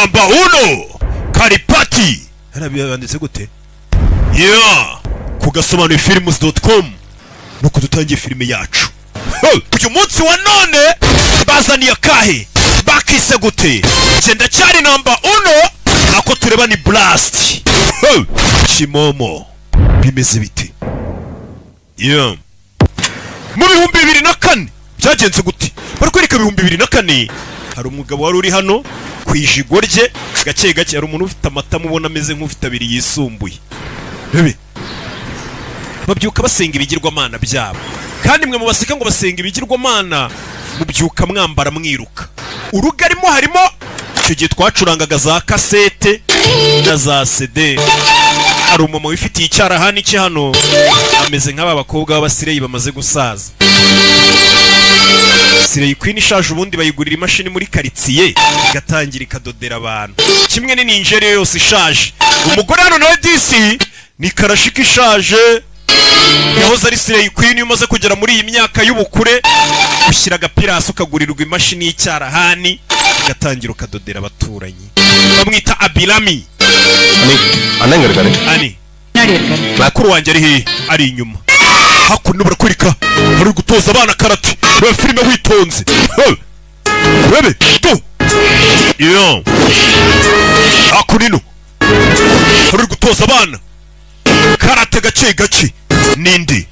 Number 1 Karipati. Yarabiyanditse gute? Kugasobanura films.com nuko dutangiye filime yacu. Uyu munsi wa none bazaniye akahe bakise gute? Genda cyari number 1 ako tureba ni Blast. Kimomo bimeze bite? Mu 2004 byagenze gute? Barikwereka 2004 hari umugabo wari uri hano kwijigo rye gake gake, hari umuntu ufite amata mubona ameze nk'ufite abiri yisumbuye. Bebe babyuka basenga ibigirwamana byabo, kandi mwe mubaseka ngo basenga ibigirwamana mubyuka mwambara mwiruka. Urugarimo harimo icyo gihe twacurangaga za kasete na za CD. Hari umama wifitiye icyarahani cye hano ameze nk'aba bakobwa b'abasireyi bamaze gusaza. Sireyi Queen ishaje ubundi bayigurira imashini muri karitsiye igatangira ikadodera abantu, kimwe ni Nigeria yose ishaje. Umugore hano nawe DC ni Karashika ishaje, yahoze ari Sireyi Queen umaze kugera muri iyi myaka y'ubukure, ushyira agapira hasi ukagurirwa imashini y'icyarahani igatangira ukadodera abaturanyi. Bamwita Abilami. Ani bakuru wanjye ari he? Ari inyuma hakuno barakwereka hari gutoza abana karate. Reba filime witonze. Rebe tu hakunino hari gutoza abana karate gake gake. Nindi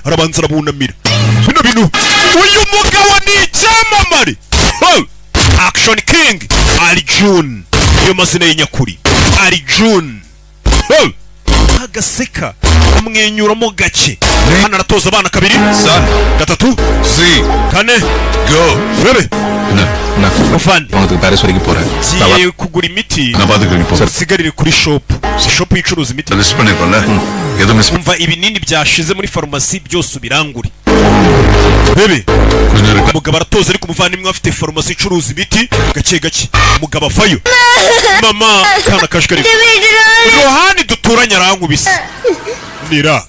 arabanza arabunamira bino bintu. Uyu mugabo ni icyamamare. Action King Arjun iyo mazina y'inyakuri. Arjun agaseka amwenyuramo gake. Hano aratoza abana kabiri, gatatu, kane, go. Rebe Mufandi giye kugura imiti sigarire kuri shop icuruza imiti. Umva ibinini byashize muri farumasi byose ubirangure. Rebe umugabo aratoza ariko umuvandimwe afite farumasi icuruza imiti gake gake. Umugabo avayo. Mama kana kashkari Rohani duturanye arankubise. Nira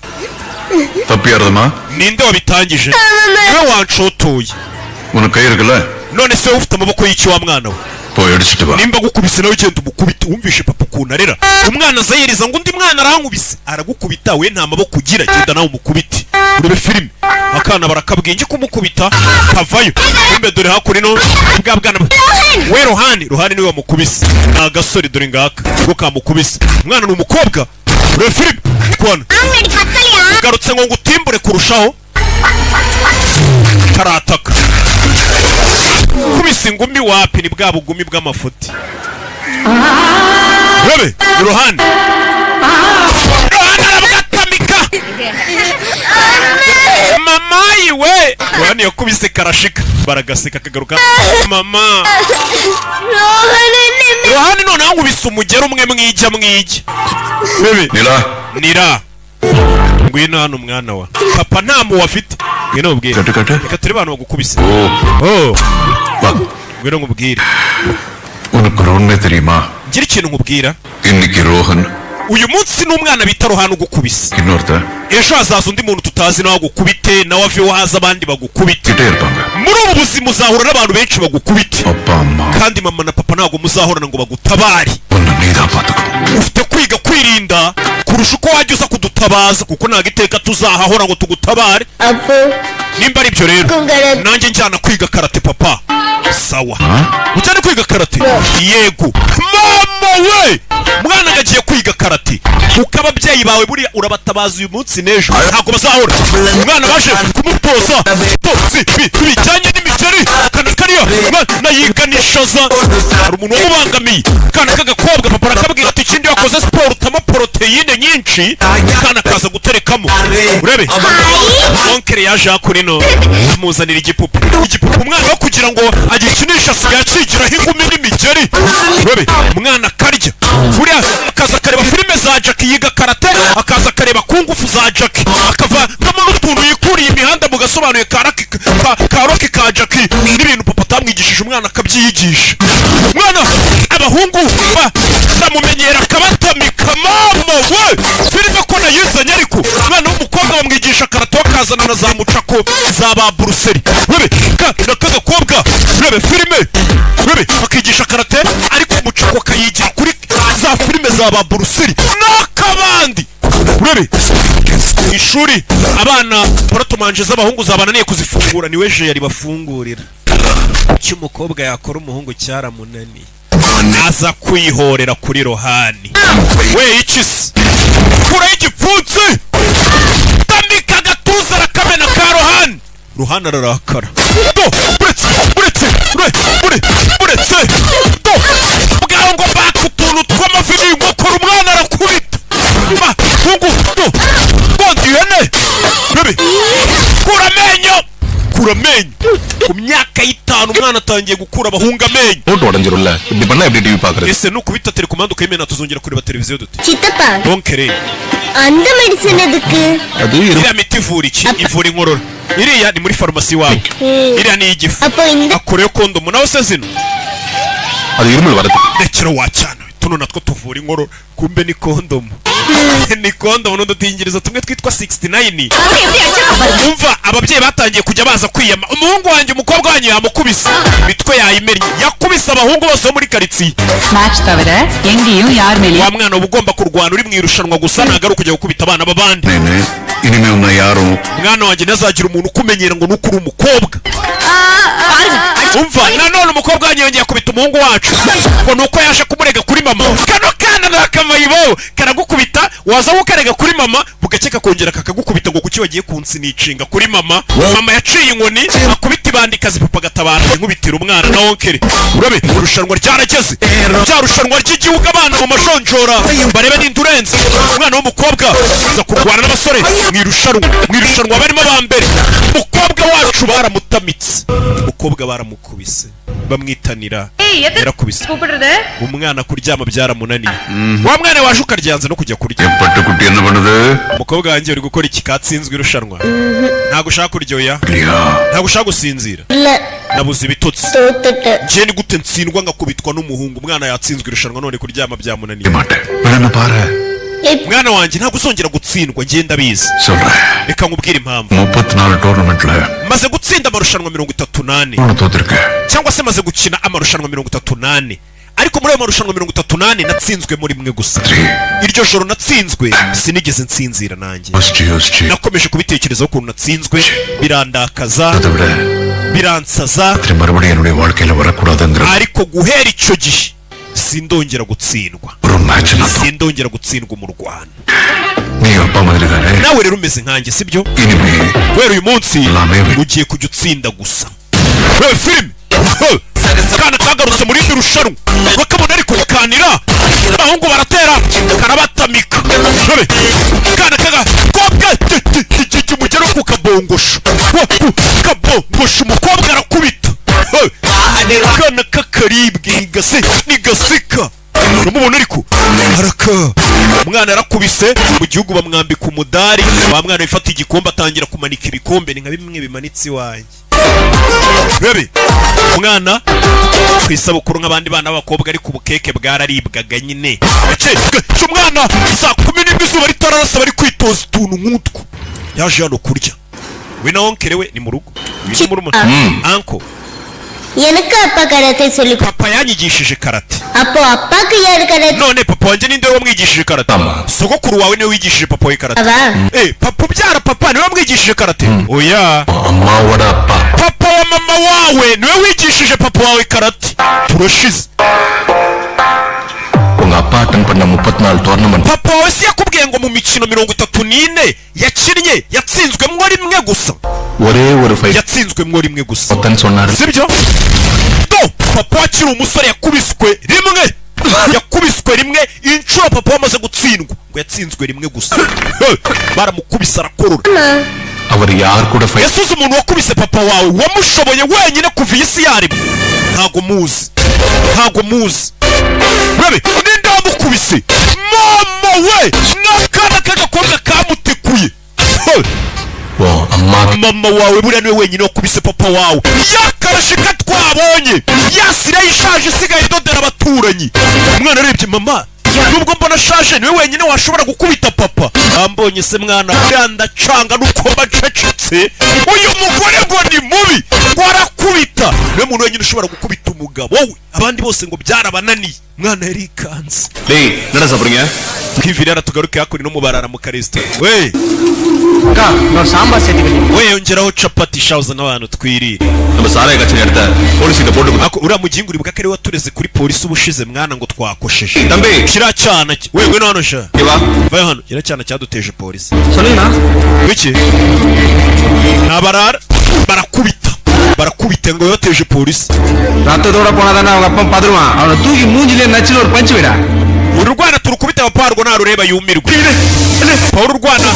Tapiyardama ninde wabitangije? Niwe wanshotoye. Unakayirgala None se ufite amaboko y'iki wa mwana we? Nimba gukubise nawe ugenda umukubita. Wumvishe papa kunarera umwana azayiriza ngo undi mwana arankubise, aragukubita we nta maboko ugira, genda nawe umukubite. Urebe filime akana barakabwenge kumukubita kavayo. Umbe dore hakurino bwa bwana we Rohani niwe wamukubise. Nta gasore dore ngaka ngo kamukubise. Umwana ni umukobwa. Urebe filime kwana garutse ngo ngutimbure kurushaho karataka. Kubise ingumi wapi ni bwa bugumi bw'amafuti. Rebe Rohani arabwatamika. Mama iwe Rohani yakubise Karashika baragaseka kagaruka. Mama Rohani none angubise umugero umwe mwijya. Rebe Nira ngwino hano mwana wa papa nta mu wafite. Ngwino ubwire reka turi abantu bagukubise. Ngwino ngubwire unakorone terima ngira ikintu nkubwira. Inniki Rohan uyu munsi n'umwana bita Rohani ugukubise. Inorta ejo hazaza undi muntu tutazi nawe agukubite, nawe ave wahaza abandi bagukubite. Muri ubu buzima uzahura n'abantu benshi bagukubite, kandi mama na papa ntabwo muzahorana ngo bagutabare. Ufite kwiga kwirinda kurusha uko wajya uza kudutabaza, kuko ntabwo iteka tuzahahora ngo tugutabare. Nimba ari byo rero nanjye njyana kwiga karate papa. Sawa ujyane kwiga karate? Yego mama we mwana ngagiye kwiga karate. Kuko ababyeyi bawe buriya urabatabaza uyu munsi n'ejo ntabwo bazahora. Umwana baje kumutoza bijyanye n'imigeri kana kariya nayiganishaza. Hari umuntu wamubangamiye kana k'agakobwa papa arakabwira ati ikindi wakoze siporo utama poroteyine nyinshi kana kaza guterekamo. Urebe onkere yaje hakurino amuzanira igipupe umwana wo kugira ngo agikinisha asigaye acigiraho ingumi n'imigeri. Urebe umwana akarya buriya akaza akareba filime za Jackie yiga karate, akaza akareba ku ngufu za Jackie akava kama n'utuntu yikuriye imihanda mu gasobanuye karoki ka Jackie n'ibintu papa atamwigishije umwana akabyiyigisha. Mwana abahungu ndamumenyera akabatamika. Mama we filime ko nayizanye ariko mwana w'umukobwa umukobwa bamwigisha karate bakazana na za mucako za ba buruseli rebe n'akagakobwa rebe filime rebe bakigisha karate ariko umucako akayigira kuri za filime za ba buruseli n'akabandi rebe ishuri abana baratomanje z'abahungu zabananiye kuzifungura niwe je yari bafungurira cy'umukobwa yakora umuhungu cyaramunani aza kwihorera kuri rohani we ikisi kura y'igipfunsi tamika agatuza arakamena ka rohani rohani ararakara do buretse do bwaho ngo baka utuntu tw'amavi n'inkokora umwana arakubita hungu do bondi ihene rebe kura amenyo ku myaka y'itanu umwana atangiye gukura abahunga amenyo uradangirula ibyo bana ibyo TV pakare ese nukubita telekomando ukayimena tuzongera kureba televiziyo dute Chittappa donkere ಅಂದ ಮೆಡಿಸಿನ್ ಅದಕ್ಕೆ ಅದು iriya miti ivura iki ivura inkorora iriya ni muri farumasi iwawe iriya ni igifu ಅಪ್ಪ ಇಂದ akoreyo kondomu nawe se zino ಅದು ಇರುಮಲ್ ಬರುತ್ತೆ rekera wacyana tuno natwo tuvura inkorora kumbe ni kondomu ni kondomu n'udutingirizo tumwe twitwa 69 umva ababyeyi batangiye kujya baza kwiyama umuhungu wanjye umukobwa wanjye yamukubise imitwe yayimennye yakubise abahungu bose bo muri karitsiye match ತವರ ಎಂಗಿಯೂ ಯಾರ ಮೇಲೆ wa mwana uba ugomba kurwana uri mu irushanwa gusa ntabwo ari ukujya gukubita abana b'abandi ಇನಿಮೆ ಉನ್ನ ಯಾರು mwana wanjye ntazagira umuntu ukumenyera ngo nuko uri umukobwa umva nanone umukobwa wanjye yongeye kubita umuhungu wacu ngo nuko yaje kumurega kuri mama kano kana nakamayibo karagukubita waza ukarega kuri mama bugakeka kongera kakagukubita ngo kuki wagiye kunsinicinga kuri mama mama yaciye inkoni akubita ibandikazi papa gatabara nkubitira umwana na onkere urabe irushanwa ryarageze rya rushanwa ry'igihugu abana mu majonjora barebe n'indurenze umwana w'umukobwa aza kurwana n'abasore mu irushanwa barimo ba mbere umukobwa wacu baramutamitse umukobwa baramukubise bamwitanira yarakubise umwana kuryama byaramunaniye wa mwana waje ukaryanza no kujya kurya ಪಟ್ಟು ಕುಟ್ಟಿ என்ன பண்ணுது umukobwa wanjye uri gukora iki katsinzwe irushanwa ntabwo ushaka kuryoya ntabwo ushaka gusinzira ಇಲ್ಲ nabuze ibitotsi ತೋತಟ nje ni gute ntsindwa ngakubitwa n'umuhungu umwana yatsinzwe irushanwa none kuryama byamunaniye ಮಾಟೆ ಬಿಡನ Pare mwana wanjye ntabwo uzongera gutsindwa ngenda bizi சொல்றேன் reka nkubwire impamvu 34 ಟೂರ್ನಮೆಂಟ್ல maze gutsinda amarushanwa 38 ನಾನು ತೋತಿರ್ಕೆ cyangwa se maze gukina amarushanwa 38 ariko muri ayo marushanwa 38 natsinzwe muri mwe gusa iryo joro natsinzwe sinigeze nsinzira nanjye ಯೋಸ್ಚಿ nakomeje kubitekerezaho ukuntu natsinzwe birandakaza ಅದಬಿಡ biransaza மறுபடியும் என்னுடைய வாழ்க்கையில வரக்கூடாதுங்கிற ariko guhera icyo gihe sindongera gutsindwa ஒரு match sindongera gutsindwa mu Rwanda நீ அப்பா மாதிரி தானே nawe rero umeze nkanjye sibyo இனிமே guhera uyu munsi Lamebe. ugiye kujya utsinda gusa wewe filime kana kagarutse muri iri rushanwa bakabona ariko bakanira abahungu baratera karabatamika wewe kana kagakobwa umugero ku kabongosho kabongosho umukobwa arakubita kana kakaribwe nigaseka uramubona ariko haraka umwana yarakubise mu gihugu bamwambika umudari wa mwana wifata igikombe atangira kumanika ibikombe ni nka bimwe bimanitse iwanjye bebe umwana ku isabukuru nk'abandi bana b'abakobwa ariko ubukeke bwararibwaga nyine cyo umwana saa 11 izuba ritararasa bari kwitoza utuntu nk'utwo yaje hano kurya we na onkere we ni mu rugo ni muri anko எனக்கு அப்பா கராத்தே சொல்லி papa yanyigishije karate அப்போ அப்பாக்கு யாரு karate none papa wanjye ninde wamwigishije karate sogokuru wawe niwe wigishije papa we karate அவா papa ubyara papa niwe wamwigishije karate oya அம்மாவோட அப்பா papa wa mama wawe niwe wigishije papa wawe karate turashize உங்க அப்பா அட்டன் பண்ண 34 tournament papa wawe si yakubwiye ngo mu mikino 34 yakinnye yatsinzwemwo rimwe gusa ஒரே ஒரு fight yatsinzwemwo rimwe gusa மொத்தம் சொன்னாரு sibyo papa akiri umusore yakubiswe rimwe inshuro papa wamaze gutsindwa ngo yatsinzwe rimwe gusa baramukubise arakorora அவர் யார் கூட fight yasuze umuntu wakubise papa wawe wamushoboye wenyine kuva iyi si yarimo ntago muzi bebe ninde wamukubise mama we n'akana k'agakobwa kamutekuye mama wawe buriya niwe wenyine wakubise papa wawe yakarashika twabonye yasire yishaje isigaye idodera abaturanyi umwana arebye mama nubwo mbona ashaje niwe wenyine washobora gukubita papa. Ambonye se mwana ndacanga nuko bacecetse. Uyu mugore ngo ni mubi ngo arakubita. Niwe muntu wenyine ushobora gukubita umugabo we, abandi bose ngo byarabananiye. Mwana yarikanze. nada sabrங்க Kwivira tugaruke hakuri no mubarara mu Kristo. We அக்கா நான் சாம்பார் சேர்த்துக்கிட்டேன். we yongeraho capati shawuza n'abantu twirira. நம்ம சாராய கச்சனை எடுத்த போலீஸ் கிட்ட போட்டு Ako uriya muginguri bwakare watureze kuri polisi ubushize mwana ngo twakosheje. தம்பி Kira cyana we ngwino hano sha. இவா Vayo hano kira cyana cyaduteje polisi. சொல்லுங்கண்ணா. Biki? Nabarara barakubita ngo yateje polisi. ரத்தத்தோட போனாதானே அவங்க அப்பா பாத்துருவான். அவனை தூக்கி மூஞ்சிலே நச்சில ஒரு பஞ்ச் விடா. Ururwana turukubita abaparwo narureba yumirwa. Paul Rwana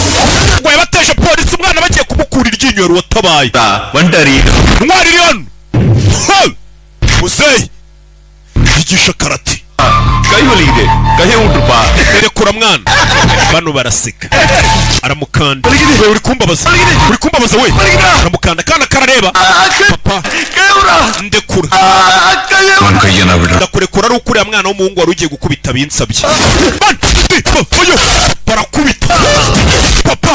ngo yabateje polisi umwana bagiye kumukura iryinyo ruwatabaye. வண்டரி Mwari ryan. Musei. Yigisha karate. கை வலிக்குது கையை விட்டுப்பா Erekura mwana. Bano baraseka. Aramukanda. We uri kumbabaza. We. Aramukanda kana karareba. Papa. Ndekura. உன் கையை நான் விடுறேன் Ndakurekura ari ukuriya mwana w'umuhungu wari ugiye gukubita binsabye. Oyo barakubita. Papa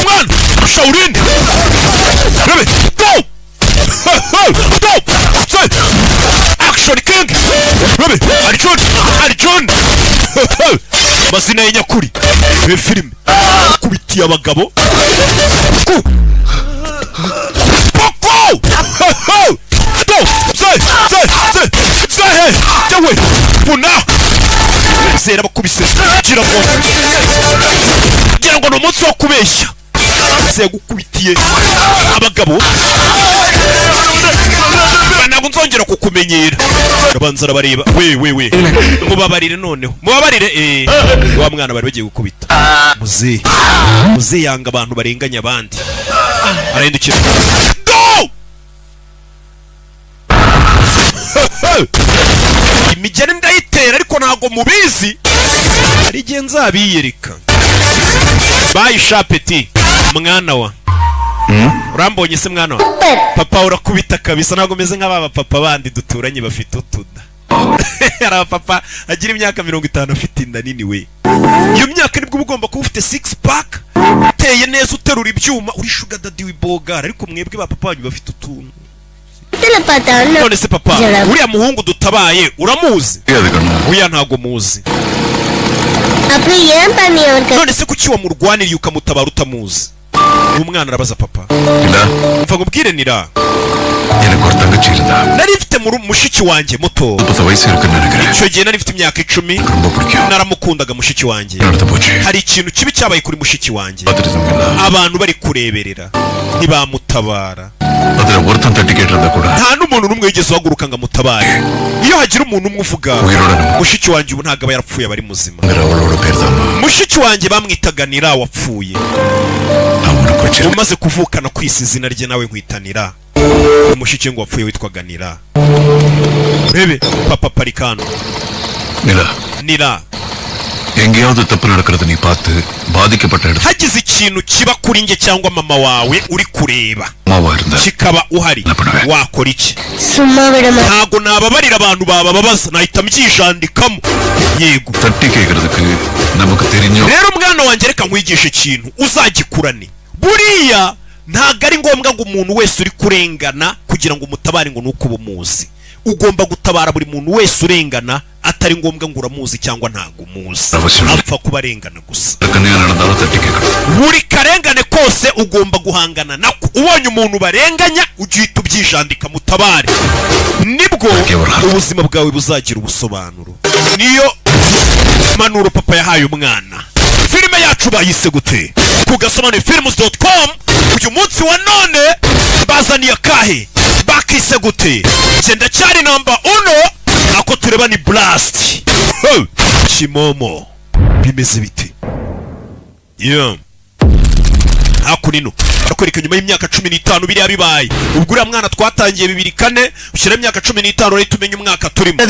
mwana. Shaurinde. Rebe. Go. Action king. Rebe. Arjun. Mazina y'inyakuri. Ve film. Kubitiye abagabo. Jawe puna zera bakubise gira ngo no munsi wo kubeshya ze gukubitiye abagabo ntabwo nzongera kukumenyera. Rabanza rabareba we mubabarire noneho mubabarire wa mwana bari bagiye gukubita muze yanga abantu barenganya abandi arahindukira go imigeri ndayitera ariko ntago mubizi ari igihe nzabiyereka. Bayisha peti mwana wa urambonye se mwana wa papa urakubita kabisa ntago meze nk'ababa papa bandi duturanye bafite utuda. Ara papa agira imyaka 50 afite inda nini we. Iyo myaka nibwo ugomba kuba ufite 6 pack uteye neza uterura ibyuma uri sugar daddy wibogara ariko mwebwe ba papa banyu bafite utuntu. None se papa uriya muhungu dutabaye uramuzi? Uya ntago muzi. None se kuki wamurwaniriye ukamutabara utamuzi? Umwana arabaza papa. Mva ngubwire nira. Nari mfite mushiki wanjye muto. Icyo gihe nari mfite imyaka 10. Naramukundaga mushiki wanjye. Hari ikintu kibi cyabaye kuri mushiki wanjye. Abantu bari kureberera ntibamutabara. Nta n'umuntu n'umwe yigeze uhaguruka ngo amutabare. Iyo hagira umuntu umwe uvuga mushiki wanjye ubu ntabwo aba yarapfuye abari muzima. Mushiki wanjye bamwitaga Nira wapfuye. Umaze kuvukana kwisi izina rye nawe nkwitanira. Umushiki ngo wapfuye witwaga Nira. Urebe papa Parikano. Nira. எங்கேயாவது தப்பு நடக்கிறது நீ பார்த்து பாதிக்கப்பட்ட இடத்துல hagize ikintu kiba kuri nge cyangwa mama wawe uri kureba kikaba uhari wakora iki? Ntago nababarira abantu bababaza nahita mbyijandikamo. Yego தட்டி கேக்குறதுக்கு நமக்கு தெரிஞ்சோ. Rero mwana wanjye reka nkwigisha ikintu uzagikurane. Buriya ntago ari ngombwa ngo umuntu wese uri kurengana kugira ngo umutabare ngo nuko bumuzi. Ugomba gutabara buri muntu wese urengana atari ngombwa ngo uramuzi cyangwa ntago umuzi. Apfa kubarengana gusa. Buri karengane kose ugomba guhangana nako. Ubonye umuntu barenganya ugihita ubyijandika mutabare. Nibwo ubuzima bwawe buzagira ubusobanuro. Niyo manuro papa yahaye umwana. Filime yacu bayise gute? Kugasomane films.com. Uyu munsi wa none bazaniye kahe bakise gute? Genda cyari number 1 ako tureba ni Blast. Chimomo bimeze bite? Hakunino akwereka nyuma y'imyaka 15 biri yabibaye. Ubwo uriya mwana twatangiye 2004 ushyira imyaka 15 rero tumenye umwaka turimo.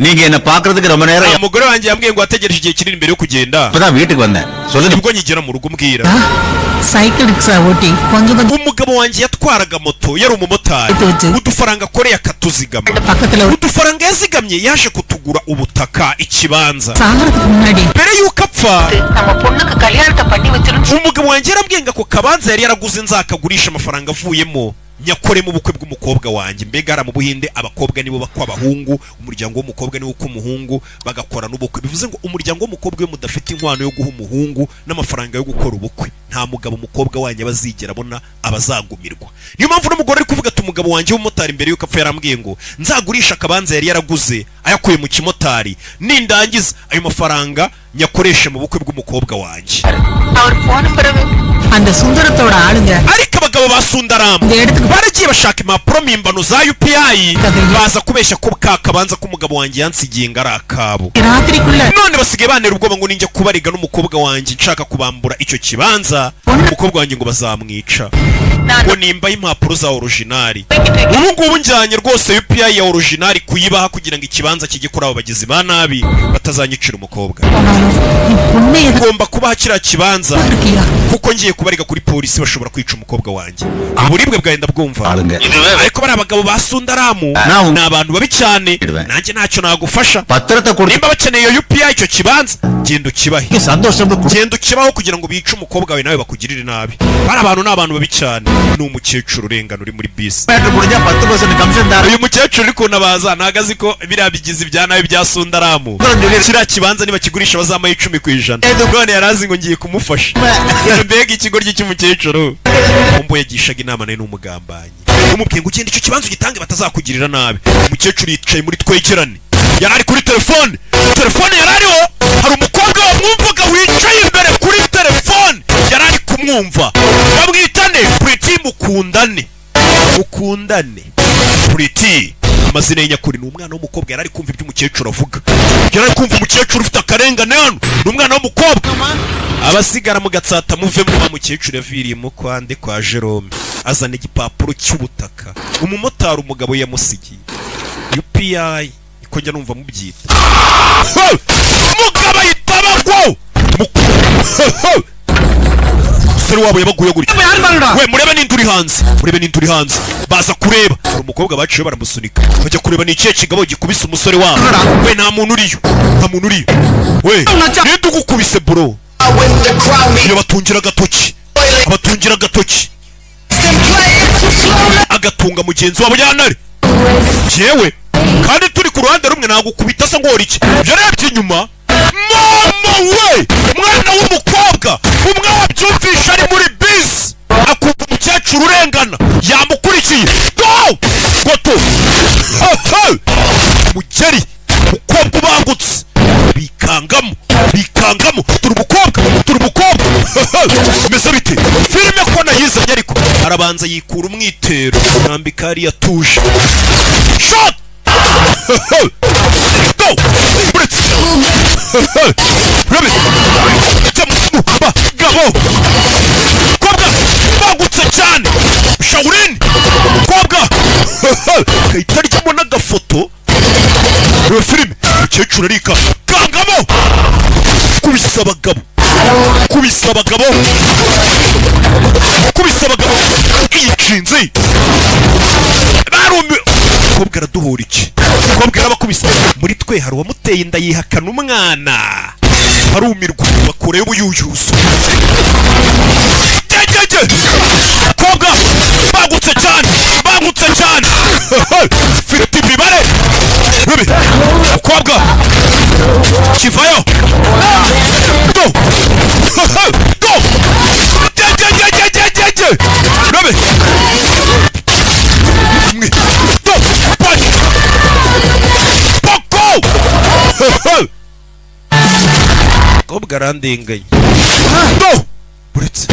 நீங்க என்ன பாக்குறதுக்கு ரொம்ப நேரம் umugore wanjye yambwiye ngo ategereje igihe kinini mbere yo kugenda இப்பதான் வீட்டுக்கு வந்தேன் சொல்லுங்க ubwo nyigera mu rugo mbwira cycle rickshaw ஓட்டி கொஞ்சம் umugabo wanjye yatwaraga moto yari umumotari udufaranga akoreye akatuzigama பக்கத்துல udufaranga yazigamye yaje kutugura ubutaka ikibanza சாகறதுக்கு முன்னாடி mbere yuko apfa நம்ம பொண்ணுக்கு கல்யாணத்தை பண்ணி வச்சிருந்தோம் umugabo wanjye yarambwiye ngo ako kabanza yari yaraguze nzakagurisha amafaranga avuyemo nyakoremo ubukwe bw'umukobwa wanjye mbega ara mu Buhinde abakobwa nibo bakwa abahungu umuryango w'umukobwa niwo uko umuhungu bagakora n'ubukwe bivuze ngo umuryango w'umukobwa we mudafite inkwano yo guha umuhungu n'amafaranga yo gukora ubukwe nta mugabo umukobwa wanjye abazigera abona abazagumirwa niyo mpamvu n'umugore ari kuvuga ati umugabo wanjye w'umumotari mbere yuko apfa yarambwiye ngo nzagurisha akabanza yari yaraguze ayakuye mu kimotari nindangiza ayo mafaranga nyakoreshe mu bukwe bw'umukobwa wanjye அந்த சுந்தரத்தோட ஆளுங்க ariko abagabo ba Sundaramu baragiye bashaka impapuro mpimbano za UPI baza kubeshya ko kakabanza k'umugabo wanjye yansigiye ngo ari akabo none basigaye banera ubwoba ngo ninjya kubariga n'umukobwa wanjye nshaka kubambura icyo kibanza umukobwa wanjye ngo bazamwica ngo nimba impapuro za originali ubu ngubu njyanye rwose UPI ya originali kuyibaha kugira ngo ikibanza kijye kuri abo bagizi ba nabi batazanyicira umukobwa ugomba kubaha kiriya kibanza kuko ngiye kubariga kuri polisi bashobora kwica umukobwa wanjye uburibwe bwenda bwumva ariko bari abagabo ba Sundaramu ni abantu babi cyane nanjye ntacyo nagufasha nimba bakeneye iyo UPI icyo kibanza genda ukibahe genda ukibaho kugira ngo bice umukobwa wawe nawe bakugirire nabi bari abantu ni abantu babi cyane ni umukecuru urengana uri muri bisi uyu mukecuru uri kunabaza ntago azi ko biriya bigizi bya nabi bya Sundaramu kiriya kibanza niba kigurisha bazamaye 10% none yarazi ngo ngiye kumufasha mbega ikigo cy'umukecuru umbo yagishaga inama nawe n'umugambanyi umubwiye ngo ugende icyo kibanza ugitange batazakugirira nabi umukecuru yicaye muri twegerane yarari kuri telefone yarariho hari umukobwa wamwumvaga wicaye imbere kuri telefone yarari kumwumva bamwitane Pretty mukundane Pretty amazina y'inyakuri ni umwana w'umukobwa yarari kumva ibyo umukecuru avuga yarari kumva umukecuru ufite akarengane hano ni umwana w'umukobwa abasigara mu gatsata muvemo wa mukecuru yaviriyemo kwande kwa Jerome azana igipapuro cy'ubutaka umumotari umugabo yamusigiye UPI ikongera numva mubyita umugabo yitabagwo seri wabo yabaguye gutya we murebe n'induri hanze baza kureba hari umukobwa baciye baramusunika bajya kureba ni ikihe kigabo gikubise umusore wabo we nta muntu uriyo we ninde ugukubise bro iyo batungira agatoki agatunga mugenzi wabo yanare jewe kandi turi ku ruhande rumwe nagukubita se ngora iki yarebye inyuma mama we mwana w'umukobwa umwe wabyumvisha ari muri bisi akumva umukecuru urengana yamukurikiye goto mugeri umukobwa ubangutse bikangamo turi umukobwa meze bite filime ko nayizanye ariko arabanza yikura umwitero nambika hariya tuje shot go buretse rabe gabo kobwa bagutse cyane Shaolin kobwa kayitaryamo n'agafoto iyo filime umukecuru arika kangamo kubisa abagabo iyicinze barumye kobwa araduhura iki kobwa yarabakubise muri twe hari uwamuteye inda yihakana umwana barumirwa bakureyo ubuyuyuzo kobwa bagutse cyane filiti imibare kobwa kivayo go rabe kobwa arandenganye buretse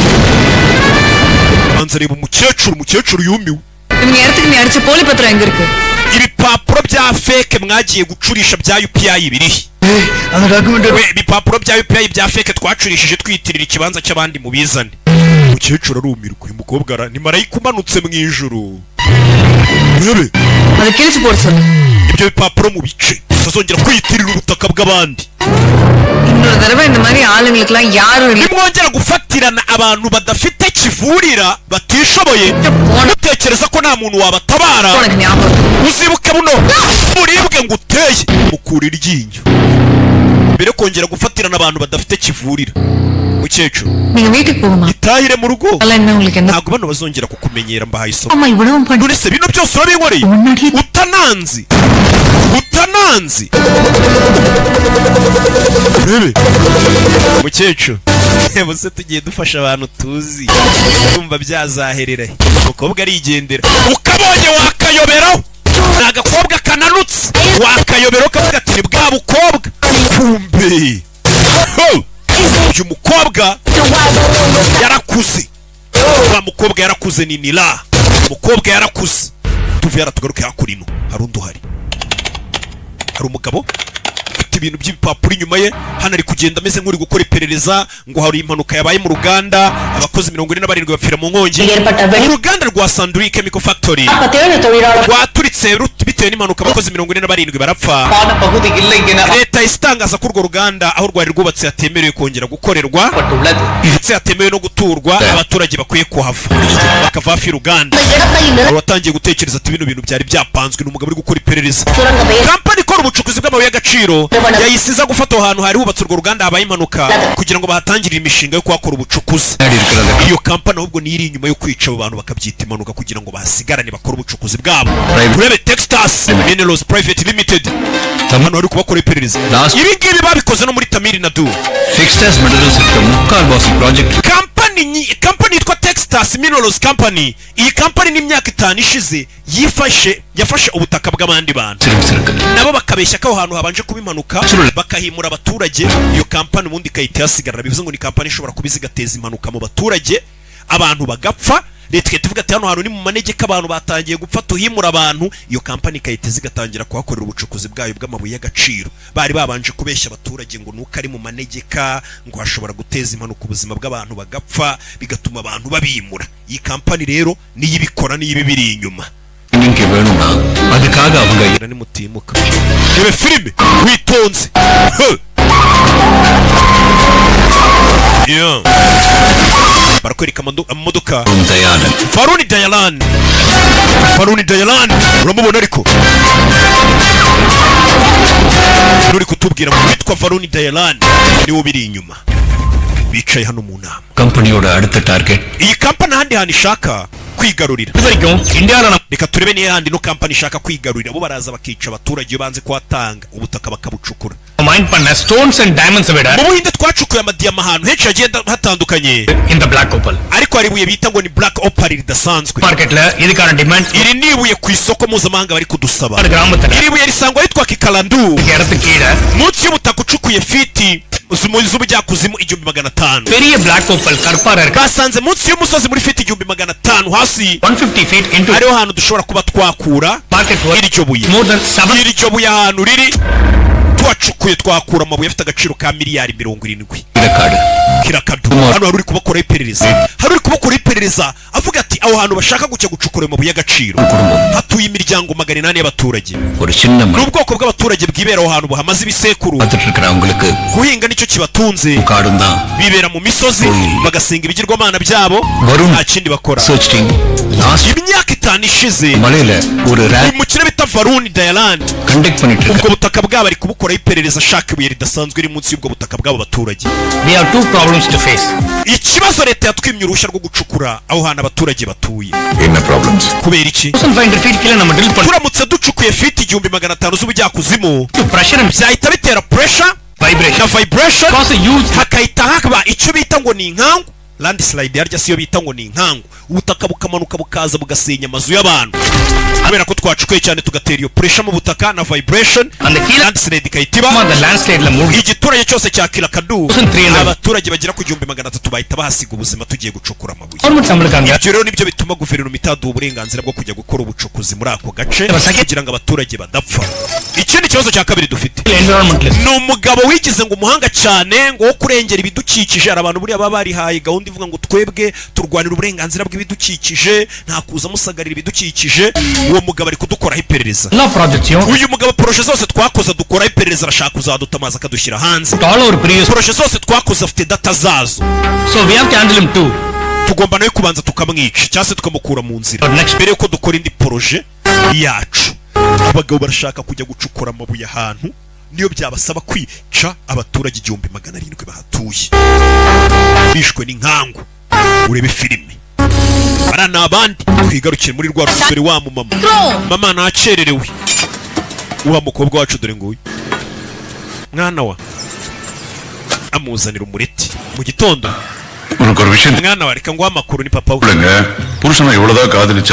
banza reba umukecuru yumiwe இவங்க இடத்துக்கு நீ அடிச்ச போலி பத்திரம் எங்க இருக்கு ibipapuro bya fake mwagiye gucurisha bya UPI birihe ibipapuro bya UPI bya fake twacurishije twitirira ikibanza cy'abandi mu bizane umukecuru arumirwa uyu mukobwa ni marayika umanutse mu ijuru urebe அதை கிழிச்சு போட சொல்லு. ibyo bipapuro mu bice utazongera kwiyitirira ubutaka bw'abandi. இன்னொரு தடவை இந்த மாதிரி ஆளுங்களுக்குலாம் யாரும் இல்லை. nimwongera gufatirana abantu badafite kivurira batishoboye mutekereza ko nta muntu wabatabara உனக்கு ஞாபகம் uzibuke buno muribwe ngo uteye mukura iryinyo mbere kongera gufatirana abantu badafite kivurira. Mukecuru நீங்க வீட்டுக்கு போகுமா? itahire mu rugo அல்ல என்ன உங்களுக்கு என்ன? ntabwo bano bazongera kukumenyera mbahaye isomo. அம்மா இவ்வளவு பண்ணு. none se bino byose urabinkoreye utananzi urebe mukecuru bose tugiye dufasha abantu tuzi tumva byazaherera umukobwa arigendera ukabonye wakayoberaho ni agakobwa kananutse wakayoberaho kavuga ati ni bwa bukobwa kumbe uyu mukobwa yarakuze wa mukobwa yarakuze ni Nila umukobwa yarakuze tuvuye yaratugaruke hakurino hari undi uhari hari umugabo ufite ibintu by'ibipapuro inyuma ye hano ari kugenda ameze nk'uri gukora iperereza ngo hari impanuka yabaye mu ruganda abakozi 47 bapfira mu nkongi uruganda rwa Sanduri Chemical Factory rwaturitse bitewe n'impanuka abakozi 47 barapfa. Leta istangaza ko urwo ruganda aho rwari rwubatse hatemerewe kongera gukorerwa ndetse hatemewe no guturwa abaturage bakwiye kuhava bakava hafi y'uruganda. Watangiye gutekereza ati bino bintu byari byapanzwe n'umugabo uri gukora iperereza. Kampani ikora ubucukuzi bw'amabuye y'agaciro yayisiza gufata ahantu hari hubatse urwo ruganda habaye impanuka kugira ngo bahatangirire imishinga yo kuhakora ubucukuzi. Iyo kampani ahubwo ni iri inyuma yo kwica abo bantu bakabyita impanuka kugira ngo bahasigarane bakora ubucukuzi bwabo. Urebe Texas Minerals Private Limited hano hari kubakora iperereza. Ibi ngibi babikoze no muri Tamil Nadu. Texas Minerals Mukalbasi Project. Company yitwa Texas Minerals Company. Iyi company ni imyaka 5 ishize yafashe ubutaka bw'abandi bantu nabo bakabeshya ko ahantu habanje kuba impanuka bakahimura abaturage. Iyo company ubundi kayita yasigarara bivuze ngo ni company ishobora kubizigateza impanuka mu baturage abantu bagapfa. Leta tuvuga ati hano hantu ni mu manegeka abantu batangiye gupfa tuhimura abantu. Iyo company kayita zigatangira kuhakorera ubucukuzi bwayo bw'amabuye y'agaciro. Bari babanje kubeshya abaturage ngo nuko ari mu manegeka ngo hashobora guteza impanuka ubuzima bw'abantu bagapfa bigatuma abantu babimura. Iyi company rero niyo ibikora niyo ibiri inyuma. Ninke venuma adikaga avuga ni mutimuka rebe filime witonze yeah barakwereka amamodoka Faruni Dayalan uramubona ariko uri kutubwira ngo witwa Faruni Dayalan niwo ubiri inyuma bicaye hano mu nama. Company yoda அடுத்த target iyi company handi handi ishaka kwigarurira reka turebe niye handi no company ishaka kwigarurira abo baraza bakica abaturage banze kwatanga ubutaka bakabucukura. Mine panna stones and diamonds aveda mu buhinde twacukuye amadiyama ahantu henshi agenda hatandukanye in the black opal ariko hari ibuye bita ngo ni black opal ridasanzwe market la idikana demand iri nibuye ku isoko mpuzamahanga bari kudusaba. Iri buye risangwa yitwa Kikalandu munsi y'ubutaka ucukuye fiti z'ubujyakuzimu 1500. Periye black opal karpara basanze munsi y'umusozi muri fiti 1500 hasi 150 feet into ariho hantu dushobora kuba twakura iryo buye more than 7 iryo buye ahantu riri twacukuye twakura amabuye afite agaciro ka miliyari 70. Kirakadu hano hari kubakora iperereza avuga ati aho hantu bashaka gucya gucukura amabuye y'agaciro hatuye imiryango 800 y'abaturage. N'ubwoko bw'abaturage bwibera aho hantu buhamaze ibisekuru guhinga nicyo kibatunze bibera mu misozi bagasenga ibigirwamana byabo nta kindi bakora. Imyaka 5 ishize umukire bita Faruni Dayalan ubwo butaka bwabo ari kubukora iperereza ashaka ibuye ridasanzwe iri munsi y'ubwo butaka bw'abo baturage. We have two problems to face. Ikibazo leta yatwimye uruhushya rwo gucukura aho hantu abaturage batuye. Kubera iki? Turamutse ducukuye fiti 1500 z'ubujyakuzimu byahita bitera pressure na vibration hakahita haba icyo bita ngo ni inkangu landslide yarya siyo bita ngo ni inkangu ubutaka bukamanuka bukaza bugasenya amazu y'abantu kubera ko twacukuye cyane tugatera iyo pressure mu butaka na vibration landslide kayitiba igiturage cyose cya Kirakadu abaturage bagira ku 1300 bahita bahasiga ubuzima tugiye gucukura amabuye. Ibyo rero nibyo bituma guverinoma itaduha uburenganzira bwo kujya gukora ubucukuzi muri ako gace kugira ngo abaturage badapfa. Ikindi kibazo cya kabiri dufite ni umugabo wigize ngo umuhanga cyane ngo wo kurengera ibidukikije abantu buri aba barihaye gahunda ivuga ngo twebwe turwanira uburenganzira bw'ibidukikije nta kuza musagarira ibidukikije. Uwo mugabo ari kudukoraho iperereza. Uyu mugabo projet zose twakoze dukora iperereza arashaka kuzadutamaza akadushyira hanze. Projet zose twakoze afite data zazo. So we have to handle him too. Tugomba nawe kubanza tukamwica cyangwa se tukamukura mu nzira mbere yuko dukora indi projet yacu. Abagabo barashaka kujya gucukura amabuye ahantu niyo byabasaba kwica abaturage 1700 bahatuye bishwe n'inkangu. Urebe filime ara nabandi twigarukire muri rwa rusore wa mama nacererewe uwa mukobwa wacu dore nguyu mwana wa amuzanira umureti mu gitondo. Mwana wa reka ngo amakuru ni papa we.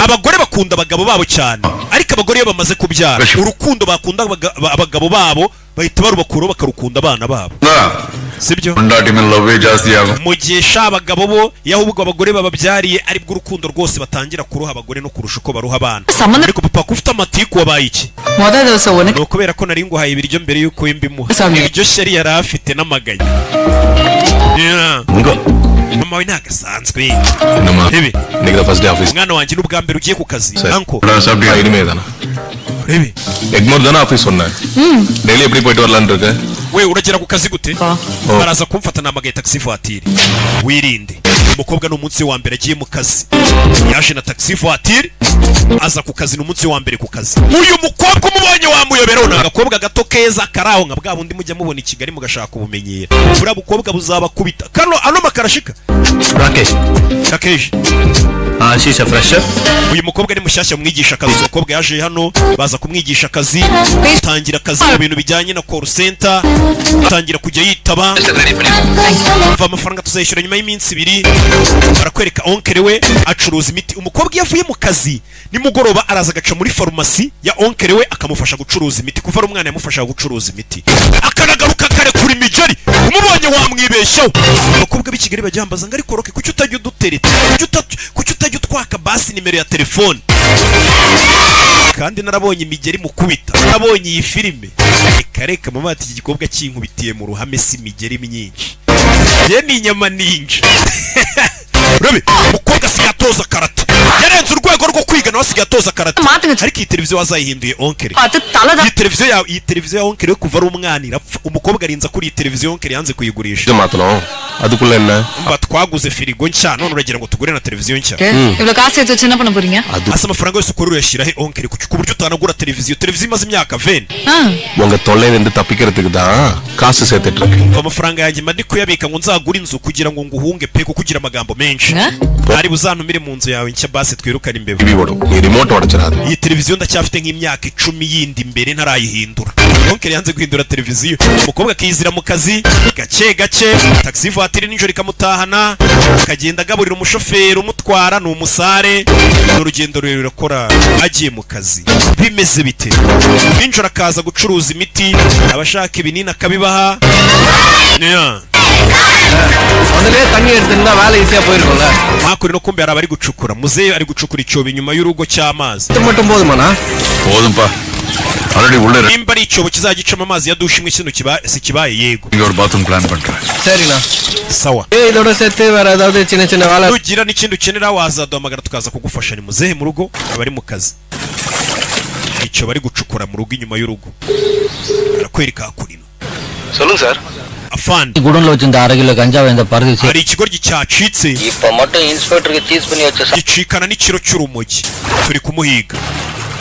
Abagore bakunda abagabo babo cyane ariko abagore iyo bamaze kubyara urukundo bakunda abagabo babo bahita barubakuru bakarukunda abana babo. Sibyo? Mu gihe abagabo bo yahubwo abagore bababyariye ari bwo urukundo rwose batangira kuruha abagore no kurusha uko baruha abana. Ariko papa kufite amatiku wabaye iki? No kubera ko nari nguhaye ibiryo mbere yuko imbimuha. Ibyo sheri yari afite n'amaganya. Mama we nagasanzwe. Rebe. Mwana wanjye n'ubwa mbere ugiye ku kazi. Anko. Rebe. Ignore dana office sonna. Daily எப்படி போயிட்டு வரலாம்னு இருக்க? We uragera ku kazi gute? Baraza kumfata namagaye taxi voiture. Wirinde. Umukobwa n'umunsi wa mbere agiye mu kazi. Yaje na taxi voiture. Aza ku kazi n'umunsi wa mbere ku kazi. Uyu mukobwa umubonye wamuyobera una agakobwa gato keza karaho nka bwa bundi mujya mubona i Kigali mugashaka ubumenyera. Bura bukobwa buzaba kubita. Kano ano makarashika. Rakesh. She's a fresher. Uyu mukobwa ni mushyashya mwigisha akazi. Umukobwa yaje hano baza kumwigisha akazi. Tangira akazi mu bintu bijyanye na call center. Tangira kujya yitaba. Mva amafaranga tuzayishyura nyuma y'iminsi 2. Barakwereka onkere we acuruza imiti. Umukobwa yavuye mu kazi nimugoroba araza gaca muri farumasi ya onkere we akamufasha gucuruza imiti. Kuva ari umwana yamufasha gucuruza imiti. Akanagaruka kare kuri mijari. Umubonye wamwibeshaho. Abakobwa b'i Kigali bajyambaza ngo ariko roke kuki utajya udutereta? Kuki utajya utwaka basi nimero ya telefone? Kandi narabonye imigeri mukubita. Narabonye iyi filime. Reka mama ati igikobwa kinkubitiye mu ruhame si imigeri myinshi. Je ni inyama ninja. Rebe, mukobwa sigatoza karate. Yarenze urwego rwo kwiga nawe sigatoza karate. Ariko iyi televiziyo wazayihinduye onkere. Iyi televiziyo ya onkere kuva ari umwana irapfa. Umukobwa arinza kuri iyi televiziyo onkere yanze kuyigurisha. அதுக்குள்ள என்ன? Twaguze firigo nshya none uragira ngo tugure na televiziyo nshya. Ibyo kasi cyo cyana pana burinya. Asa amafaranga yose ukora uyashyira he onkere ku buryo utanagura televiziyo. Televiziyo imaze imyaka 20. உங்க தொல்லையில இருந்து தப்பிக்கிறதுக்கு தான் காசு சேர்த்துட்டு இருக்கு. Amafaranga yanjye mandi kuyabika ngo nzagura inzu kugira ngo nguhunge pe kugira amagambo menshi. Ari buzanumire mu nzu yawe nshya base twirukana imbebe. Ni remote wacirade. Iyi televiziyo ndacyafite nk'imyaka 10 yindi imbere ntarayihindura. Onkere yanze guhindura televiziyo. Umukobwa akizira mu kazi gake taxi voiture ninjoro ikamutahana akagenda agaburira umushoferi umutwara n'umusare n'urugendo rurerure akora agiye mu kazi. Bimeze bite? Ninjoro akaza gucuruza imiti abashaka ibinini akabibaha. முதல்ல தண்ணி எடுத்துட்டா வேலை ஈஸியா போயிருக்கும்ல. Makuri no kumbe arabari gucukura. Muzeyo ari gucukura icyobo inyuma y'urugo cy'amazi. மட்டும் போதுமானா? போதும்பா. already உள்ள nimba ari icyobo kizagicamo amazi yadushimwe kino kibaye yego. இங்க ஒரு bathroom plan பண்றேன். சரிண்ணா. Sawa. இதோட சேர்த்து வேற ஏதாவது சின்ன வேலை ugira n'ikindi ukenera wazaduhamagara tukaza kugufasha. Ni muzehe mu rugo abari mu kazi. Icyo bari gucukura mu rugo inyuma y'urugo. Arakwereka hakurino. சொல்லுங்க சார். Afande. గుడంలో వచ్చింది 6 కిలో గంజా ఇంత పరిధి. Hari ikigoryi cyacitse. இப்ப மட்டும் இன்ஸ்பெக்டருக்கு சீஸ் பண்ணி வச்ச gicikana n'ikiro cy'urumogi. Turi kumuhiga.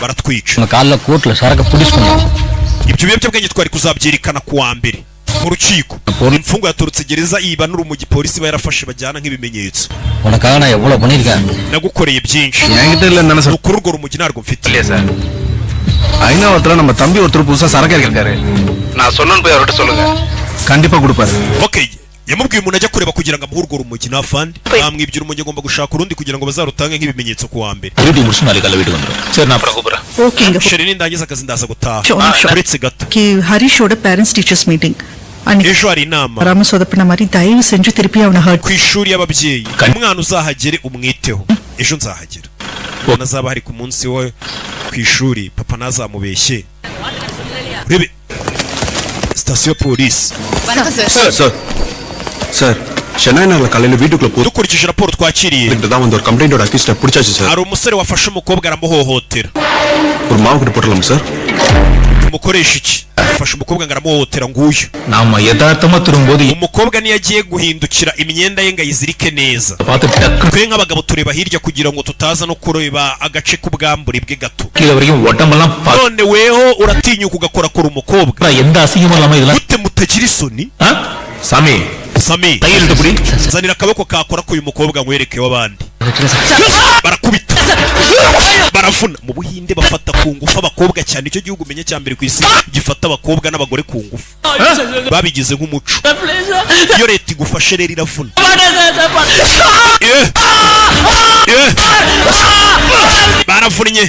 Baratwica. కాళ్ళ కోట్ల సరక పుడిసుకున్నాం. Ibyo biyobyabwenge twari kuzabyirikana ku wa mbere mu rukiko. Imfungo yaturutse gereza iba n'urumogi polisi bayarafashe bajyana nk'ibimenyetso. உனக்காக நான் எவ்வளவு பண்ணிருக்கேன். Nagukoreye byinshi. என்கிட்ட இல்ல என்ன sir. Ukuri urwo rumogi narwo mfite. இல்ல சார். ஐனா ஒருத்தர் நம்ம தம்பி ஒருத்தர் புதுசா சரக்கு இருக்காரு. நான் சொன்னேன்னு போய் அவர்ட்ட சொல்லுங்க. கண்டிப்பா கொடுப்பாரு. Okay. Yamubwiye umuntu ajya kureba kugira ngo amuhurwe urumogi na fandi. Bamwibye urumogi agomba gushaka urundi kugira ngo bazarutange nk'ibimenyetso ku wa mbere. வீட்டு முடிச்சு நாளைக்கு காலையில வீட்டுக்கு வந்துரும். சரி நான் அப்புறம் கூப்பிடுறேன். ஓகேங்க. Sheri nindangiza akazi ndaza gutaha. Uretse gato. ki ஹரிஷோட parents teachers meeting. Ejo hari inama. ராமசோதப்பன மாதிரி தயவு செஞ்சு திருப்பி அவனை hurt. Ku ishuri y'ababyeyi. Umwana uzahagere umwiteho. Ejo nzahagera. Nazaba hari ku munsi wo ku ishuri papa nazamubeshye. Rebe. Station police. Sir sir Chennai நகர்ல காலையில வீட்டுக்குள்ள போய் dukurikije raporo twakiriye தான் வந்து ஒரு கம்ப்ளைண்டோட அக்யூஸ்ட பிடிச்சாச்சு sir. hari umusore wafashe umukobwa aramuhohotera. ஒரு மாவு கிட்ட போடலாம் sir. umukoresha iki afashe umukobwa ngo aramuhohotera nguyu. நாம யதார்த்தமா திரும்போது umukobwa niyo agiye guhindukira imyenda ye ngo ayizirike neza. twe nk'abagabo tureba hirya kugira ngo tutaza no kureba agace k'ubwambure bwe gato. கீழ வரைக்கும் உடம்பெல்லாம் none weho uratinyuka ugakorakora umukobwa எந்த அசிங்கமும் இல்லாம இதெல்லாம் gute mutagira isoni. சாமி Sami கையெழுத்து புடி zanira akaboko kakora ko uyu mukobwa ngwereke w'abandi. barakubita baravuna. mu Buhinde bafata ku ngufu abakobwa cyane, icyo gihugu umenye cya mbere ku isi gifata abakobwa n'abagore ku ngufu, babigize nk'umuco. iyo leta igufashe rero iravuna. baravunnye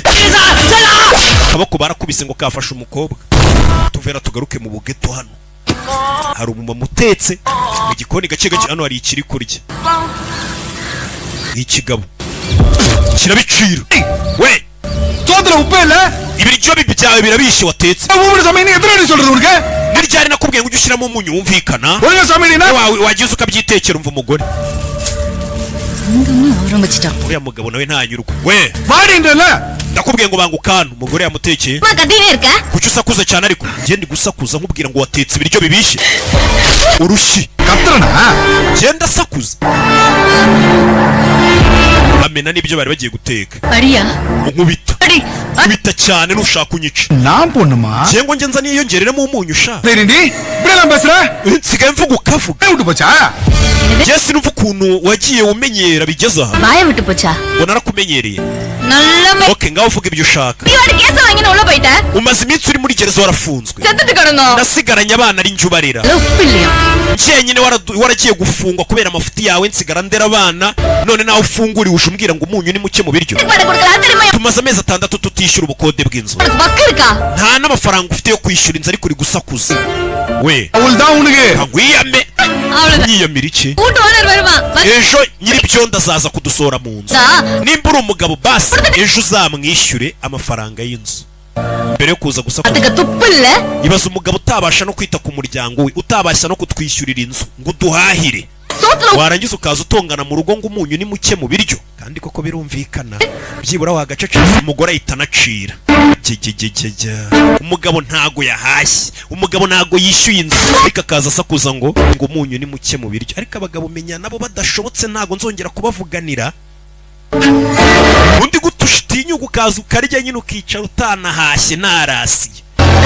akaboko barakubise ngo kafashe umukobwa. tuvera tugaruke mu bugeto hano. hari umumama utetse mu gikoni gake gake, hano hari ikiri kurya nk'ikigabo kirabicira. we சோத்துல உப்பு இல்ல ibiryo byawe birabishe watetse. ஒவ்வொரு சமையல் எத்தனை அடி சொல்றது உனக்கு? niryari nakubwiye ngo ujye ushyiramo umunyu wumvikana. ஒழுங்கா சமையல் wagize ukabyitekera umva umugore. uriya mugabo nawe ntanyurwa. we வாடின்றல ndakubwiye ngo bangukana. umugore yamutekeye. kuki usakuza cyane ariko ngende gusakuza nkubwira ngo watetse ibiryo bibishe urushyi கத்துறனா genda sakuza. amena n'ibyo bari bagiye guteka. அடியா nkubita nkubita cyane nushaka unyica. நான் பொண்ணுமா jengo nge nza niyongereremo umunyu sha. சரிடி இப்படி எல்லாம் பேசுற nsigaye mvuga ukavuga. விட்டு போச்சா jesi numva ukuntu wagiye umenyera bigeze aha. வாய விட்டு போச்சா ngo narakumenyereye. நல்ல okay ngaho uvuga ibyo ushaka. நீ கேஸ் வாங்கின உள்ள போய்ட்ட umaze iminsi uri muri gereza warafunzwe. செத்துட்டு கிடந்தோம். nasigaranye abana ari njubarira. உப்பில்லையா njyenyine waragiye gufungwa kubera amafuti yawe, nsigara ndera abana. none nawe ufunguriwe uje umbwira ngo umunyu ni muke mu biryo. tumaze amezi 6 tutishyura ubukode bw'inzu. nta n'amafaranga ufite yo kwishyura inzu ariko uri gusakuza. we அவள்தான் உனக்கு nkagwiyame nyiyamira iki? ejo nyir'ibyondo azaza kudusohora mu nzu. nimba uri umugabo basi ejo uzamwishyure amafaranga y'inzu mbere yo kuza gusakuza. ibaza umugabo utabasha no kwita ku muryango we, utabasha no kutwishyurira inzu ngo uduhahire, warangiza ukaza utongana mu rugo ngo umunyu ni muke mu biryo. kandi koko birumvikana byibura wagacecetse umugore ahita anacira. umugabo ntago yahashye, umugabo ntago yishyuye inzu ariko akaza asakuza ngo umunyu ni muke mu biryo. ariko abagabo menya nabo badashobotse ntago nzongera kubavuganira. undi gutushitinyuka ukaza ukarya nyine ukicara utanahashye narasiye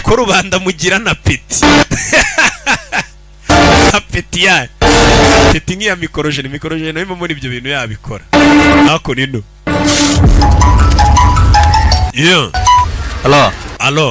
ko rubanda mugira na peti. apeti yayo peti nk'iya mikorojene. mikorojene nayo muri ibyo bintu yabikora. ako nino alo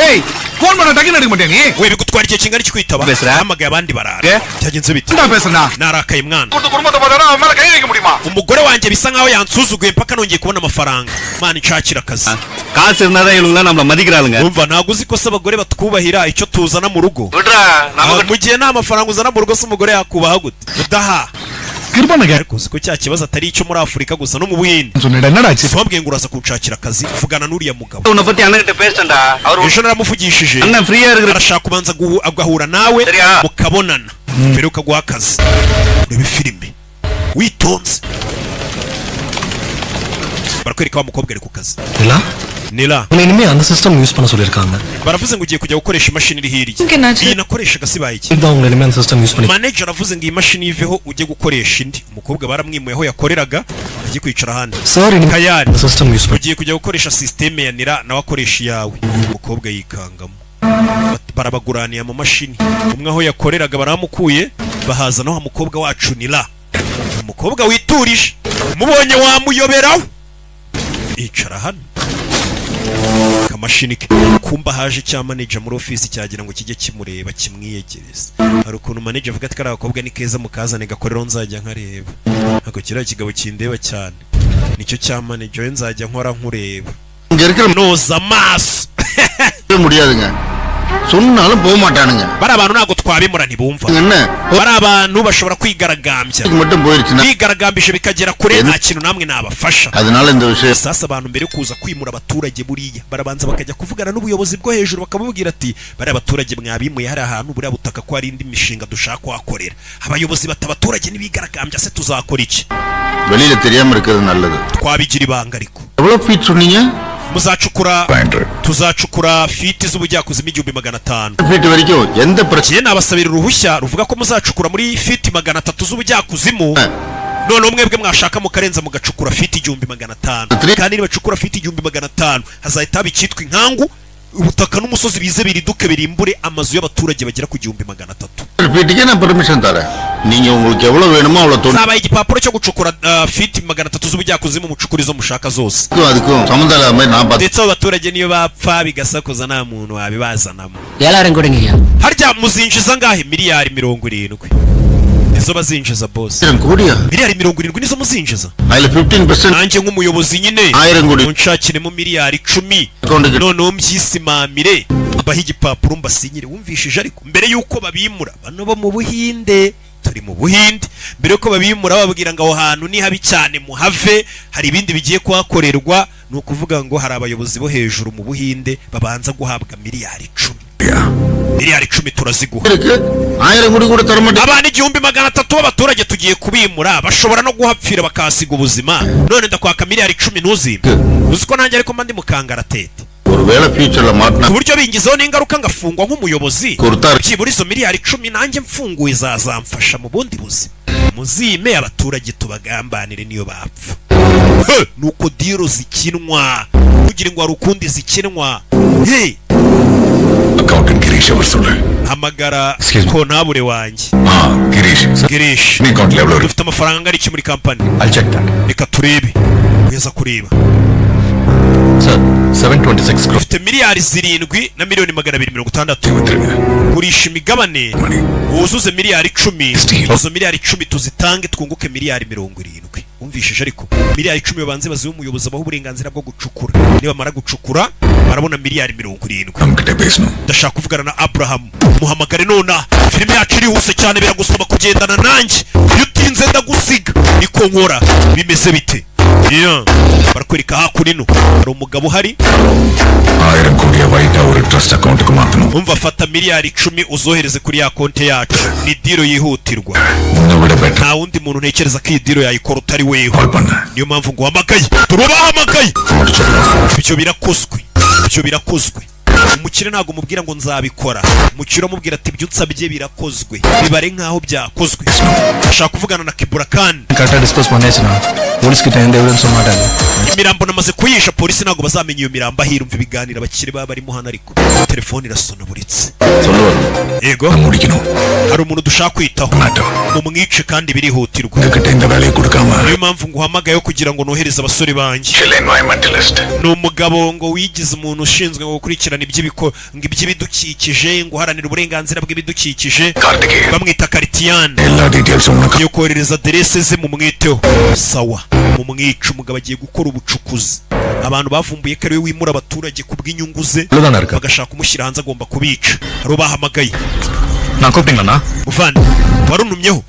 ஏய் போன் பண்ண டக்கு எடுக்க மாட்டே நீ we bigutwara igihe kingana iki kwitaba? hamagaye abandi barara. cyagenze bite? என்ன பேசுறா narakaye mwana. குடும்பத்தை பார்த்தா அவன் மேல கை வைக்க முடியுமா? umugore wanjye bisa nkaho yansuzuguye mpaka nongeye kubona amafaranga. mana nshakira akazi. காசு இருந்தாதான் இவங்க நம்மள மதிக்கறாளுங்க. umva ntago uzi ko se abagore batwubahira icyo tuzana mu rugo. விடுடா நமக்கு mu gihe nta mafaranga uzana mu rugo se umugore yakubaha gute? udaha கிருபனங்க ariko siko cya kibazo atari icyo muri Afurika gusa no mu Buhinde. சொன்னடா என்னடா ஆச்சு? wabwiye ngo uraza kunshakira akazi vugana n'uriya mugabo. உன்னை பத்தி அண்ணன்கிட்ட பேசண்டா. அவர் ejo naramuvugishije. அண்ணன் ஃப்ரீயா இருக்கு. arashaka kubanza agahura nawe mukabonana mbere ukaguha akazi. urebe filime witonze barakwereka wa mukobwa ari ku kazi. Nila இனிமே அந்த சிஸ்டம் யூஸ் பண்ண சொல்லிருக்காங்க. baravuze ngo ugiye kujya gukoresha imashini iri hirya. iyi nakoreshaga sibaye iki? இதான் உங்க இனிமே அந்த system use பண்ணி. manager aravuze ngo iyi mashini iveho ujye gukoresha indi. umukobwa baramwimuye aho yakoreraga agiye kwicara ahandi. Sorry ni Kayari system use பண்ணி. ugiye kujya gukoresha systeme ya Nila nawe akoresha iyawe. umukobwa yikangamo. barabaguraniye mu mashini. umwe aho yakoreraga baramukuye bahaza naho umukobwa wacu Nila. umukobwa witurije mubonye wamuyoberaho. icara hano kamashini ke kumba haje cya manager muri office cyagira ngo kijye kimureba kimwiyegereza. hari ukuntu manager avuga ati kari abakobwa ni keza mukazane gakorero nzajya nkareba. nako kiriya kigabo kindeba cyane nicyo cya manager we nzajya nkora nkureba. இங்க இருக்கிற noza amaso முடியாதுங்க. சொன்னாலும் போக மாட்டானுங்க. bari abantu ntago twabimura ntibumva. என்ன bari abantu bashobora kwigaragambya மட்டும் போயிருச்சுனா kwigaragambisha bikagera kure nta kintu namwe nabafasha. அதனால இந்த விஷயம் sasa abantu mbere kuza kwimura abaturage buriya barabanza bakajya kuvugana n'ubuyobozi bwo hejuru bakamubwira ati bari abaturage mwabimuye hari ahantu buriya butaka ko hari indi mishinga dushaka kuhakorera. Abayobozi batabaturage nibigaragambya se tuzakora iki? வெளியில தெரியாம இருக்கிறது நல்லது. Twabigira ibanga ariko. எவ்வளவு ஃபீட் சொன்னீங்க? tuzacukura fiti z'ubujyakuzimu 1500 ஃபீட் வரைக்கும் எந்த பிரச்சனை nabasabira uruhushya ruvuga ko muzacukura muri fiti 300 z'ubujyakuzimu. none umwebwe mwashaka mukarenza mugacukura fiti 1500 kandi nibacukura fiti 1500 hazahita bikitwa inkangu ubutaka n'umusozi bize biriduke birimbure amazu y'abaturage bagera ku 1300. ஃபீட்டுக்கு நான் பெர்மிஷன் தரேன். நீங்க உங்களுக்கு எவ்வளவு வேணுமோ அவ்வளவு தோணும். Sabaye igipapuro cyo gucukura fiti 300 z'ubujyakuzimu mucukura izo mushaka zose. அதுக்கும் சம்பந்தமே நான் பார்த்து. Ndetse abaturage niyo bapfa bigasakuza nta muntu wabibazanamo. Yalare ngorengeye. Harya muzinjiza ngahe miliyari 70. Nizo bazinjiza boss. Kuriya. Miliyari 70 nizo muzinjiza. Ayile 15%. Nanjye nk'umuyobozi nyine. Unshakiremo miliyari 10. None umyisimamire. Baha igipapuro mbasinyire wumvishije ariko mbere yuko babimura bano bo mu Buhinde turi mu Buhinde mbere yuko babimura bababwira ngo aho hantu ni habi cyane muhave hari ibindi bigiye kuhakorerwa ni ukuvuga ngo hari abayobozi bo hejuru mu Buhinde babanza guhabwa miliyari 10. Miliyari 10 turaziguha. Abana 1300 b'abaturage tugiye kubimura bashobora no guhapfira bakasiga ubuzima none ndakwaka miliyari 10 ntuzimbe uziko nanjye ariko mandi mukangara tete Urubera future matna kuburyo bingizeho n'ingaruka ngafungwa nk'umuyobozi kiburi izo miliyari 10 nanjye mfunguye zazamfasha mu bundi buzima muzime abaturage tubagambanire niyo bapfa nuko diro zikinwa kugira ngo arukundi zikinwa hey accountant Girish அவர் சொல்ல hamagara ko nabure wanjye Girish ni account level dufite amafaranga ari iki muri company I'll check that. reka turebe weza kureba Sir, 726 crore. Ufite miliyari 7 na miliyoni 260 kurisha imigabane wuzuze miliyari 10 izo miliyari 10 tuzitange twunguke miliyari 70 umvishije ariko miliyari 10 babanze baziwe umuyobozi abaho uburenganzira bwo gucukura niba mara gucukura barabona miliyari 70 ndashaka kuvugana na Abraham muhamagare nona filime yacu iri huse cyane biragusaba kugendana nanjye iyo utinze ndagusiga niko nkora bimeze bite barakwereka hakurino hari umugabo hari 1000 கோடியை வைட்டா ஒரு ட்ரஸ்ட் அக்கவுண்ட்க்கு மாத்தணும் umva fata miliyari 10 uzohereze kuri ya konti yacu ni diro yihutirwa nta wundi muntu ntekereza ko iyi diro yayikora utari weho niyo mpamvu ngo hamagaye turubahamagaye ibyo birakozwe umukire ntago mubwira ngo nzabikora umukire mubwira ati byutsa bye birakozwe bibare nkaho byakozwe ashaka kuvugana na Kiburakan Kata dispose management police kita ende evidence matter imirambo namaze kuyisha polisi ntago bazamenya iyo mirambo ahirumva ibiganira abakire baba barimo hano ariko telefone irasona buritse yego hari umuntu dushaka kwitaho umwice kandi birihutirwa niyo mpamvu nguhamagaye kugira ngo nohereze abasore banjye ni umugabo ngo wigize umuntu ushinzwe gukurikirana iby'ibidukikije ngo uharanira uburenganzira bw'ibidukikije bamwita Karitian yo kohereza aderese ze mu mwiteho sawa mu mwica umugabo agiye gukora ubucukuzi abantu bavumbuye ko ari we wimura abaturage ku bw'inyungu ze bagashaka umushyira hanze agomba kubica hari bahamagaye nakopingana muvandi warunumyeho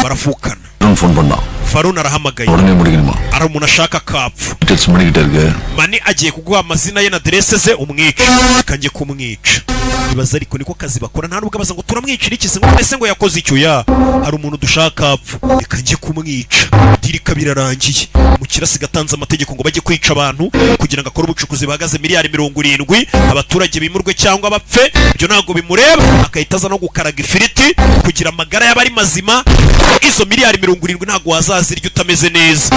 barafukana phone பண்ணா Faruna arahamagaye உடனே முடிக்கணுமா ari umuntu ashaka kapfu details பண்ணிக்கிட்டே இருக்க mani agiye kuguha amazina ye na adresse ze umwica kanjye kumwica bibaza ariko niko kazi bakora nta nubwo abaza ngo turamwicira iki se ngo mbese ngo yakoze icyo ya hari umuntu dushaka kapfu kanjye kumwica dirika birarangiye mu kirasi gatanze amategeko ngo bajye kwica abantu kugira ngo akore ubucukuzi bahagaze miliyari 70 abaturage bimurwe cyangwa bapfe ibyo ntago bimureba akahitaza no gukaraga ifiriti kugira amagara y'abari mazima izo miliyari 70 ntago wazazirya utameze neza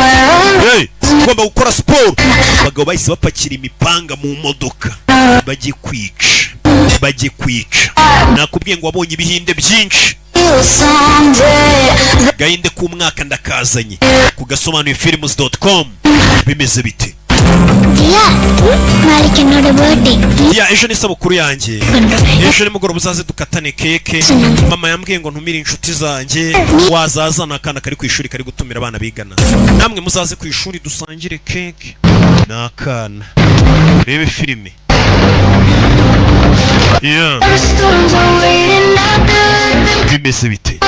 ugomba gukora siporo abagabo bahise bapakira imipanga mu modoka bajye kwica nakubwiye ngo wabonye ibihinde byinshi gahinde k'umwaka ndakazanye ku gasobanuye films.com bimeze bite ejo ni isabukuru yanjye ejo nimugoroba uzaze dukatane keke mama yambwiye ngo ntumire inshuti zanjye wazazana akana kari ku ishuri kari gutumira abana bigana namwe muzaze ku ishuri dusangire keke n'akana rebe filime Yeah. Bimeze bite?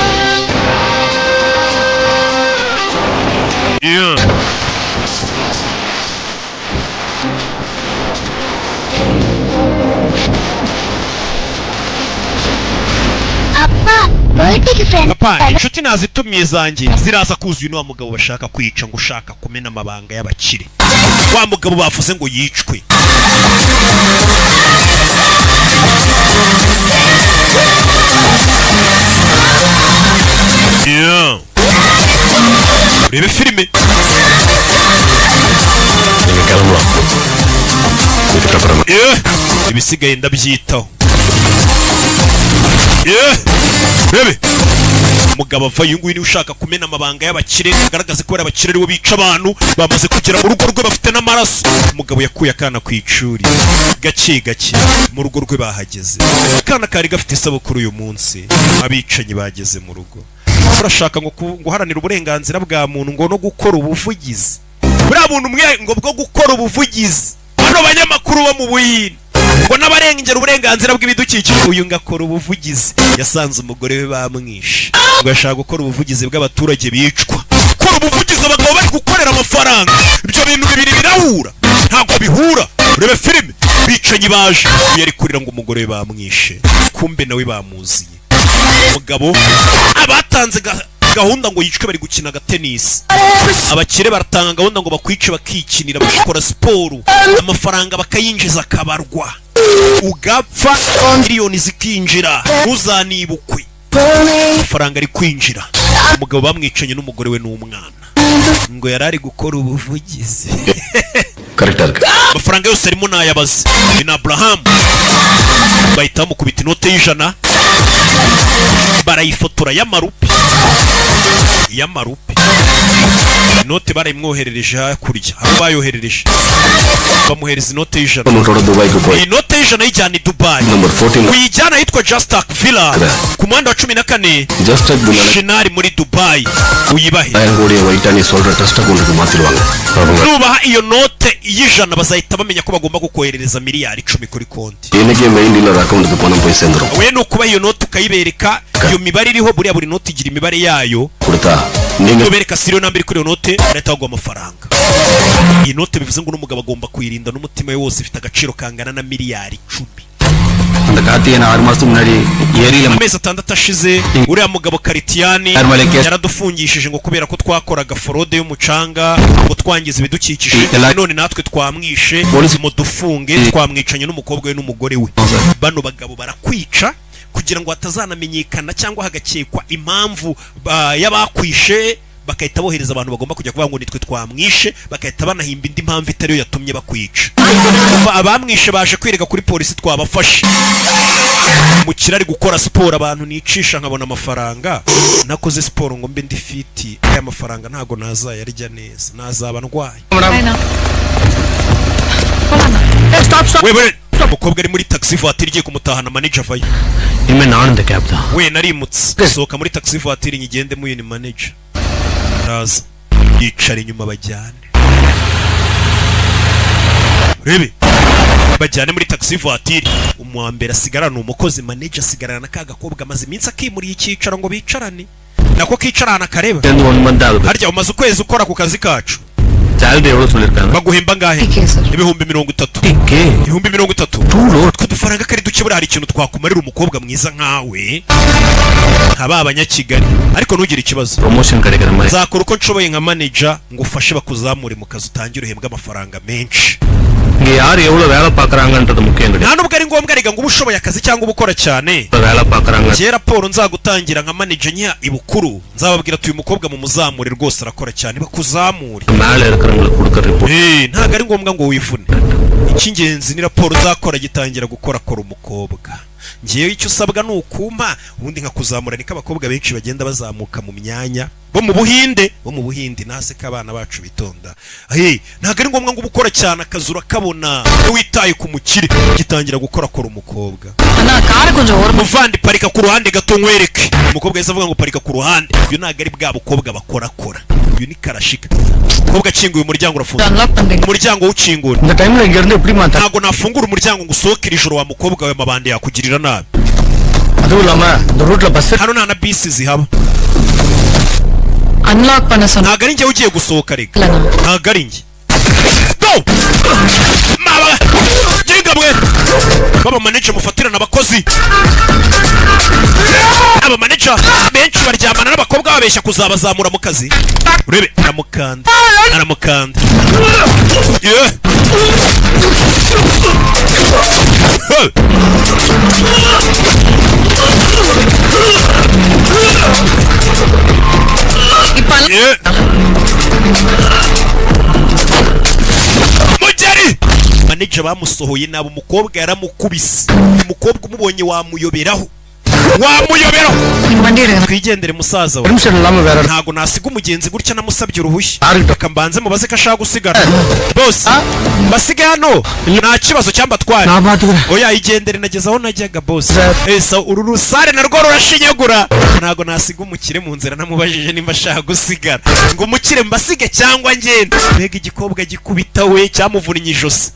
Yeah. Papa, inshuti nazitumiye zanjye ziraza kuzuye n'uwa mugabo bashaka kwica ngo ushaka kumena amabanga y'abakire. Wa mugabo bavuze ngo yicwe. Yeah. Urebe filime. Yeah. Ibisigaye ndabyitaho. Yeah. Bebe. Umugabo ava yunguye ni ushaka kumena amabanga y'abakire agaragaze ko abakire aribo bica abantu bamaze kugera mu rugo rwe bafite n'amaraso. Umugabo yakuye akana ku icuri gake gake mu rugo rwe bahageze. Akana kari gafite isabukuru uyu munsi abicanyi bageze mu rugo. Urashaka ngo guharanira uburenganzira bwa muntu ngo no gukora ubuvugizi. Buriya muntu umwe ngo bwo gukora ubuvugizi. Bano banyamakuru bo mu Buhinde ngo n'abarengera uburenganzira bw'ibidukikije uyu ngakora ubuvugizi. Yasanze umugore we bamwishe ngo yashaka gukora ubuvugizi bw'abaturage bicwa. Gukora ubuvugizi abagabo bari gukorera amafaranga. Ibyo bintu bibiri birahura ntabwo bihura. Urebe filime bicanyi baje yari kurira ngo umugore we bamwishe kumbe nawe bamuziye. Umugabo abatanze gahunda ngo yicwe bari gukina agatenisi. Abakire baratanga gahunda ngo bakwice bakikinira bakora siporo amafaranga bakayinjiza akabarwa ugapfa miliyoni zikinjira ntuzanibukwe amafaranga ari kwinjira. Umugabo bamwicanye n'umugore we n'umwana ngo yarari gukora ubuvugizi. Amafaranga yose arimo nayabaze ni na Abraham bahita bamukubita inote y'ijana barayifotora y'amarupi inote barayimwoherereje hakurya aho bayoherereje bamuhereza inote y'ijana. Iyi note y'ijana yijyana i Dubai uyijyana yitwa Justak Villa ku muhanda wa 14 Shinari muri Dubai uyibahe. Nubaha iyo note y'ijana bazahita bamenya ko bagomba kukoherereza miliyari 10 kuri konti. We no kuba iyo note ukayibereka iyo mibare iriho buriya buri note igira imibare yayo. Ubereka seriyo nambere kuri iyo note leta bagwa amafaranga. Iyi note bivuze ngo n'umugabo agomba kuyirinda n'umutima we wose ifite agaciro kangana na miliyari 10. Amezi 6 ashize uriya mugabo Karitiani yaradufungishije ngo kubera ko twakoraga forode y'umucanga ngo twangiza ibidukikije none natwe twamwishe mudufunge twamwicanye n'umukobwa we n'umugore we. Bano bagabo barakwica kugira ngo hatazanamenyekana cyangwa hagakekwa impamvu y'abakwishe bakahita bohereza abantu bagomba kujya kuvuga ngo nitwe twamwishe bakahita banahimba indi mpamvu itari yo yatumye bakwica. Abamwishe baje kwirega kuri polisi twabafashe mu kirari gukora siporo abantu nicisha nkabona amafaranga nakoze siporo ngo mbe ndi fiti aya mafaranga ntago nazayarya neza nazaba ndwaye. Wewe umukobwa ari muri taxi voiture igiye kumutahana manager vayo. We narimutse sohoka muri taxi voiture nyigende mu yini manager raza yicara inyuma bajyane rebe bajyane muri taxi voiture. Umwambere asigarana umukozi manager asigarana na kagakobwa maze iminsi akimuriye icyicaro ngo bicarane nako kicarana kareba. Harya umaze ukwezi ukora ku kazi kacu baguhemba ngahe? Ibihumbi 30. Ibihumbi 30 kudufaranga kari duke buri hari ikintu twakumarira umukobwa mwiza nkawe nkaba abanyakigali ariko ntugire ikibazo nzakora uko nshoboye nka manager ngo ufashe bakuzamure mu kazi utangire uhembwa amafaranga menshi. Nta nubwo ari ngombwa rega ngo ubushoboye akazi cyangwa ubukora cyane. Kera raporo nzagutangira nka manager nya ibukuru nzababwira tuyu mukobwa mu muzamure rwose arakora cyane bakuzamure. Ntago ari ngombwa ngo wivune. Icy'ingenzi ni raporo nzakora gitangira gukora umukobwa. Ngiye icyo usabwa nukumpa ubundi nkakuzamura niko abakobwa benshi bagenda bazamuka mu myanya bo mu Buhinde nase kabana bacu bitonda. Ntago ari ngombwa ngo ubukora cyane akazura kabona witaye ku mukire gitangira gukora umukobwa. அண்ணா காரை கொஞ்சம் ஓரமா muvandi parika ku ruhande gato nkwereke umukobwa yahise avuga ngo parika ku ruhande uyu ntabwo ari bwa bukobwa bakorakora uyu ni karashika umukobwa akinguye umuryango urafunze unlock பண்றீங்க umuryango uwukingura இந்த டைம்ல இங்க இருந்து எப்படி மாத்த ntabwo nafungura umuryango ngo usohokere ijoro wa mukobwa we mabande yakugirira nabi அதுவும் இல்லாம இந்த ரூட்ல bus hano nta na bisi zihaba unlock பண்ண சொன்னா ntabwo ari njye ugiye gusohoka reka இல்லண்ணா ntabwo ari njye maba jenga mwe baba manager mufatirana abakozi aba manager benshi baryamana n'abakobwa babeshya kuzabazamura mu kazi urebe aramukanda yeah இப்ப manager bamusohoye nabo umukobwa yaramukubise umukobwa umubonye wamuyoberaho நீங்க வண்டி எடுங்க twigendere musaza we permission இல்லாம வேற ntago nasiga umugenzi gutya namusabye uruhushya Ari- reka mbanze mubaze ko ashaka gusigara boss basige hano nta kibazo cyamba twari நான் பாத்துக்கிறேன் oya igendere nageze aho najyaga boss Sir. esa uru rusare narwo rurashinyagura ntago nasiga umukire mu nzira namubajije nimba ashaka gusigara ngo umukire mbasige cyangwa ngende mbega igikobwa gikubita we cyamuvunnye ijosi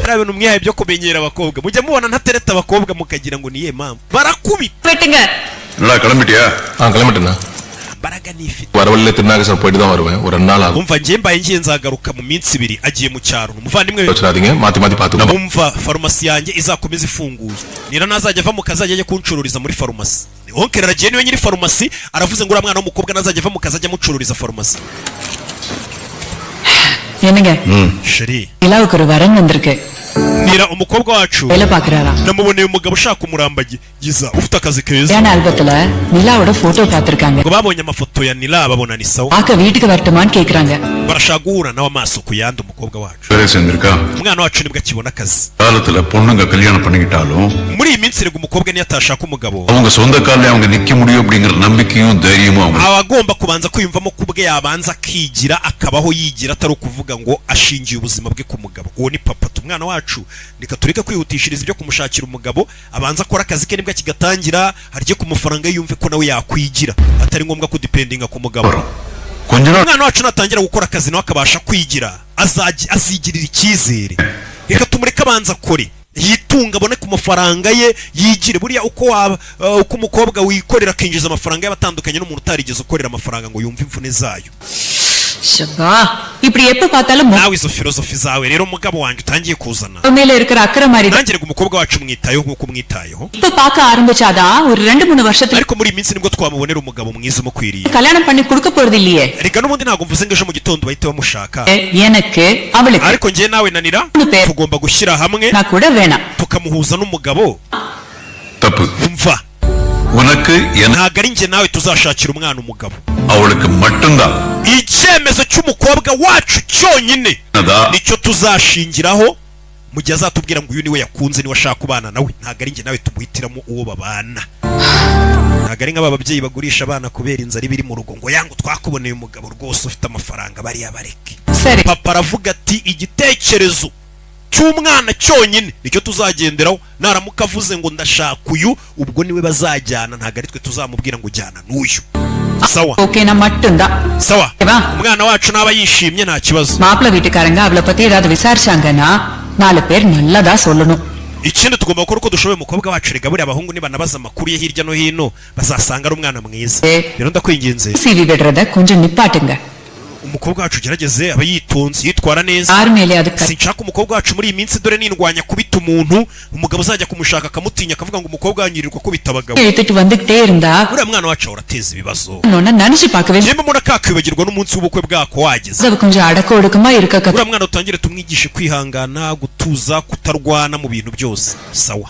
ari ibintu mwihaye byo kumenyera abakobwa mujya mubona ntatereta abakobwa mukagira ngo niye mpamvu barakubita வெட்டுங்க என்னடா கிளம்பிட்டியா கிளம்பிட்டேண்ணா mbaraga nifite வர வழியில திருநாகேஸ்வரம் போயிட்டு தான் வருவேன் ஒரு 2 நாள் ஆகும் umva njye mbaye ngiye nzagaruka mu minsi 2 agiye mu cyaro umuvandimwe வச்சிடாதீங்க மாத்தி மாத்தி பாத்துக்கோ umva farumasi yanjye izakomeza ifunguye nira nazajya ava mu kazi ajye kuncururiza muri farumasi onkera aragiye niwe nyiri farumasi aravuze ngo uriya mwana w'umukobwa nazajya ava mu kazi ajya mucururiza farumasi என்னங்க sheri நிலாவுக்கு ஒரு வரன் வந்திருக்கு nira umukobwa wacu வேலை பாக்குறாரா namuboneye umugabo ushaka umurambagiza ufite akazi keza கல்யாண ஆல்பத்துல நிலாவோட போட்டோ பாத்திருக்காங்க ngo babonye amafoto ya nila babona ni sawa பாக்க வீட்டுக்கு வரட்டுமான்னு கேக்குறாங்க barashaka guhura nawe amaso ku yandi umukobwa wacu வேலை சேர்ந்திருக்கா umwana wacu nibwo akibona akazi காலத்துல பொண்ணுங்க கல்யாணம் பண்ணிக்கிட்டாலும் muri iyi minsi rego umukobwa niyo atashaka umugabo அவங்க சொந்த காலில் அவங்க நிக்க முடியும் அப்படிங்கிற நம்பிக்கையும் தைரியமும் அவங்க aba agomba kubanza kwiyumvamo ko ubwe yabanza akigira akabaho yigira atari ukuvuga ngo ashingiye ubuzima bwe ku mugabo uwo ni papa umwana wacu reka tureke kwihutishiriza ibyo kumushakira umugabo abanza akora akazi ke nibwo kigatangira harye ku mafaranga yumve ko nawe yakwigira atari ngombwa kudipendinga ku mugabo கொஞ்ச நாள் umwana wacu natangira gukora akazi nawe akabasha kwigira azigirira icyizere reka tumureke abanza akore yitunga abone ku mafaranga ye yigire buriya uko umukobwa wikorera akinjiza amafaranga y'abatandukanye n'umuntu utarigeze ukorera amafaranga ngo yumve imvune zayo ஷப்பா இப்படி எப்ப பார்த்தாலும் nawe izo filozofi zawe rero umugabo wanjye utangiye kuzana மேல இருக்கிற அக்கறை மாதிரி தான். nanjye rego umukobwa wacu mwitayeho nk'uko umwitayeho இப்ப பார்க்க ஆரம்பிச்சாதான் ஒரு 2-3 வருஷத்துல ariko muri iyi minsi nibwo twamubonera umugabo mwiza umukwiriye கல்யாணம் பண்ணி கொடுக்க போறது இல்லையே reka n'ubundi ntabwo mvuze ngo ejo mu gitondo bahite bamushaka எனக்கு அவளுக்கு ariko njye nawe nanira tugomba gushyira hamwe நான் கூட வேணாம் tukamuhuza n'umugabo தப்பு umva உனக்கு ntabwo ari njye nawe tuzashakira umwana umugabo அவளுக்கு மட்டும்தான் icyemezo cy'umukobwa wacu cyonyine nicyo tuzashingiraho mu gihe azatubwira ngo uyu niwe yakunze niwe ashaka kubana nawe ntabwo ari njye nawe tumuhitiramo uwo babana ntabwo ari nk'aba babyeyi bagurisha abana kubera inzara ibiri mu rugo ngo yangu twakuboneye umugabo rwose ufite amafaranga bariya bareke papa aravuga ati igitekerezo cy'umwana cyonyine nicyo tuzagenderaho naramuka avuze ngo ndashaka uyu ubwo niwe bazajyana ntabwo ari twe tuzamubwira ngo jyana n'uyu sawa okay நான் மட்டும்தான் sawa வா umwana wacu naba yishimye nta kibazo மாப்பிள்ளை வீட்டுக்காரங்க அவளை பத்தி ஏதாவது விசாரிச்சாங்கன்னா 4 பேர் நல்லதா சொல்லணும் ikindi tugomba gukora uko dushoboye umukobwa wacu rega buriya abahungu nibanabaza amakuru ye hirya no hino bazasanga ari umwana mwiza rero ndakwinginze சிவி விடுறத கொஞ்சம் நிப்பாட்டுங்க umukobwa wacu ugerageze aba yitonze yitwara neza யார் மேலே அதுக்கு sinshaka umukobwa wacu muri iyi minsi dore nindwanya kubita umuntu umugabo uzajya kumushaka akamutinya akavuga ngo umukobwa wanyirirwa kubita abagabo எடுத்துட்டு வந்துட்டே இருந்தா uriya mwana wacu ahora ateza ibibazo நினைச்சு பார்க்கவே njyewe mbona kakwibagirwa n'umunsi w'ubukwe bwako wageze அது கொஞ்சம் அடக்க ஒடுக்கமா இருக்க uriya mwana utangire tumwigishe kwihangana gutuza kutarwana mu bintu byose sawa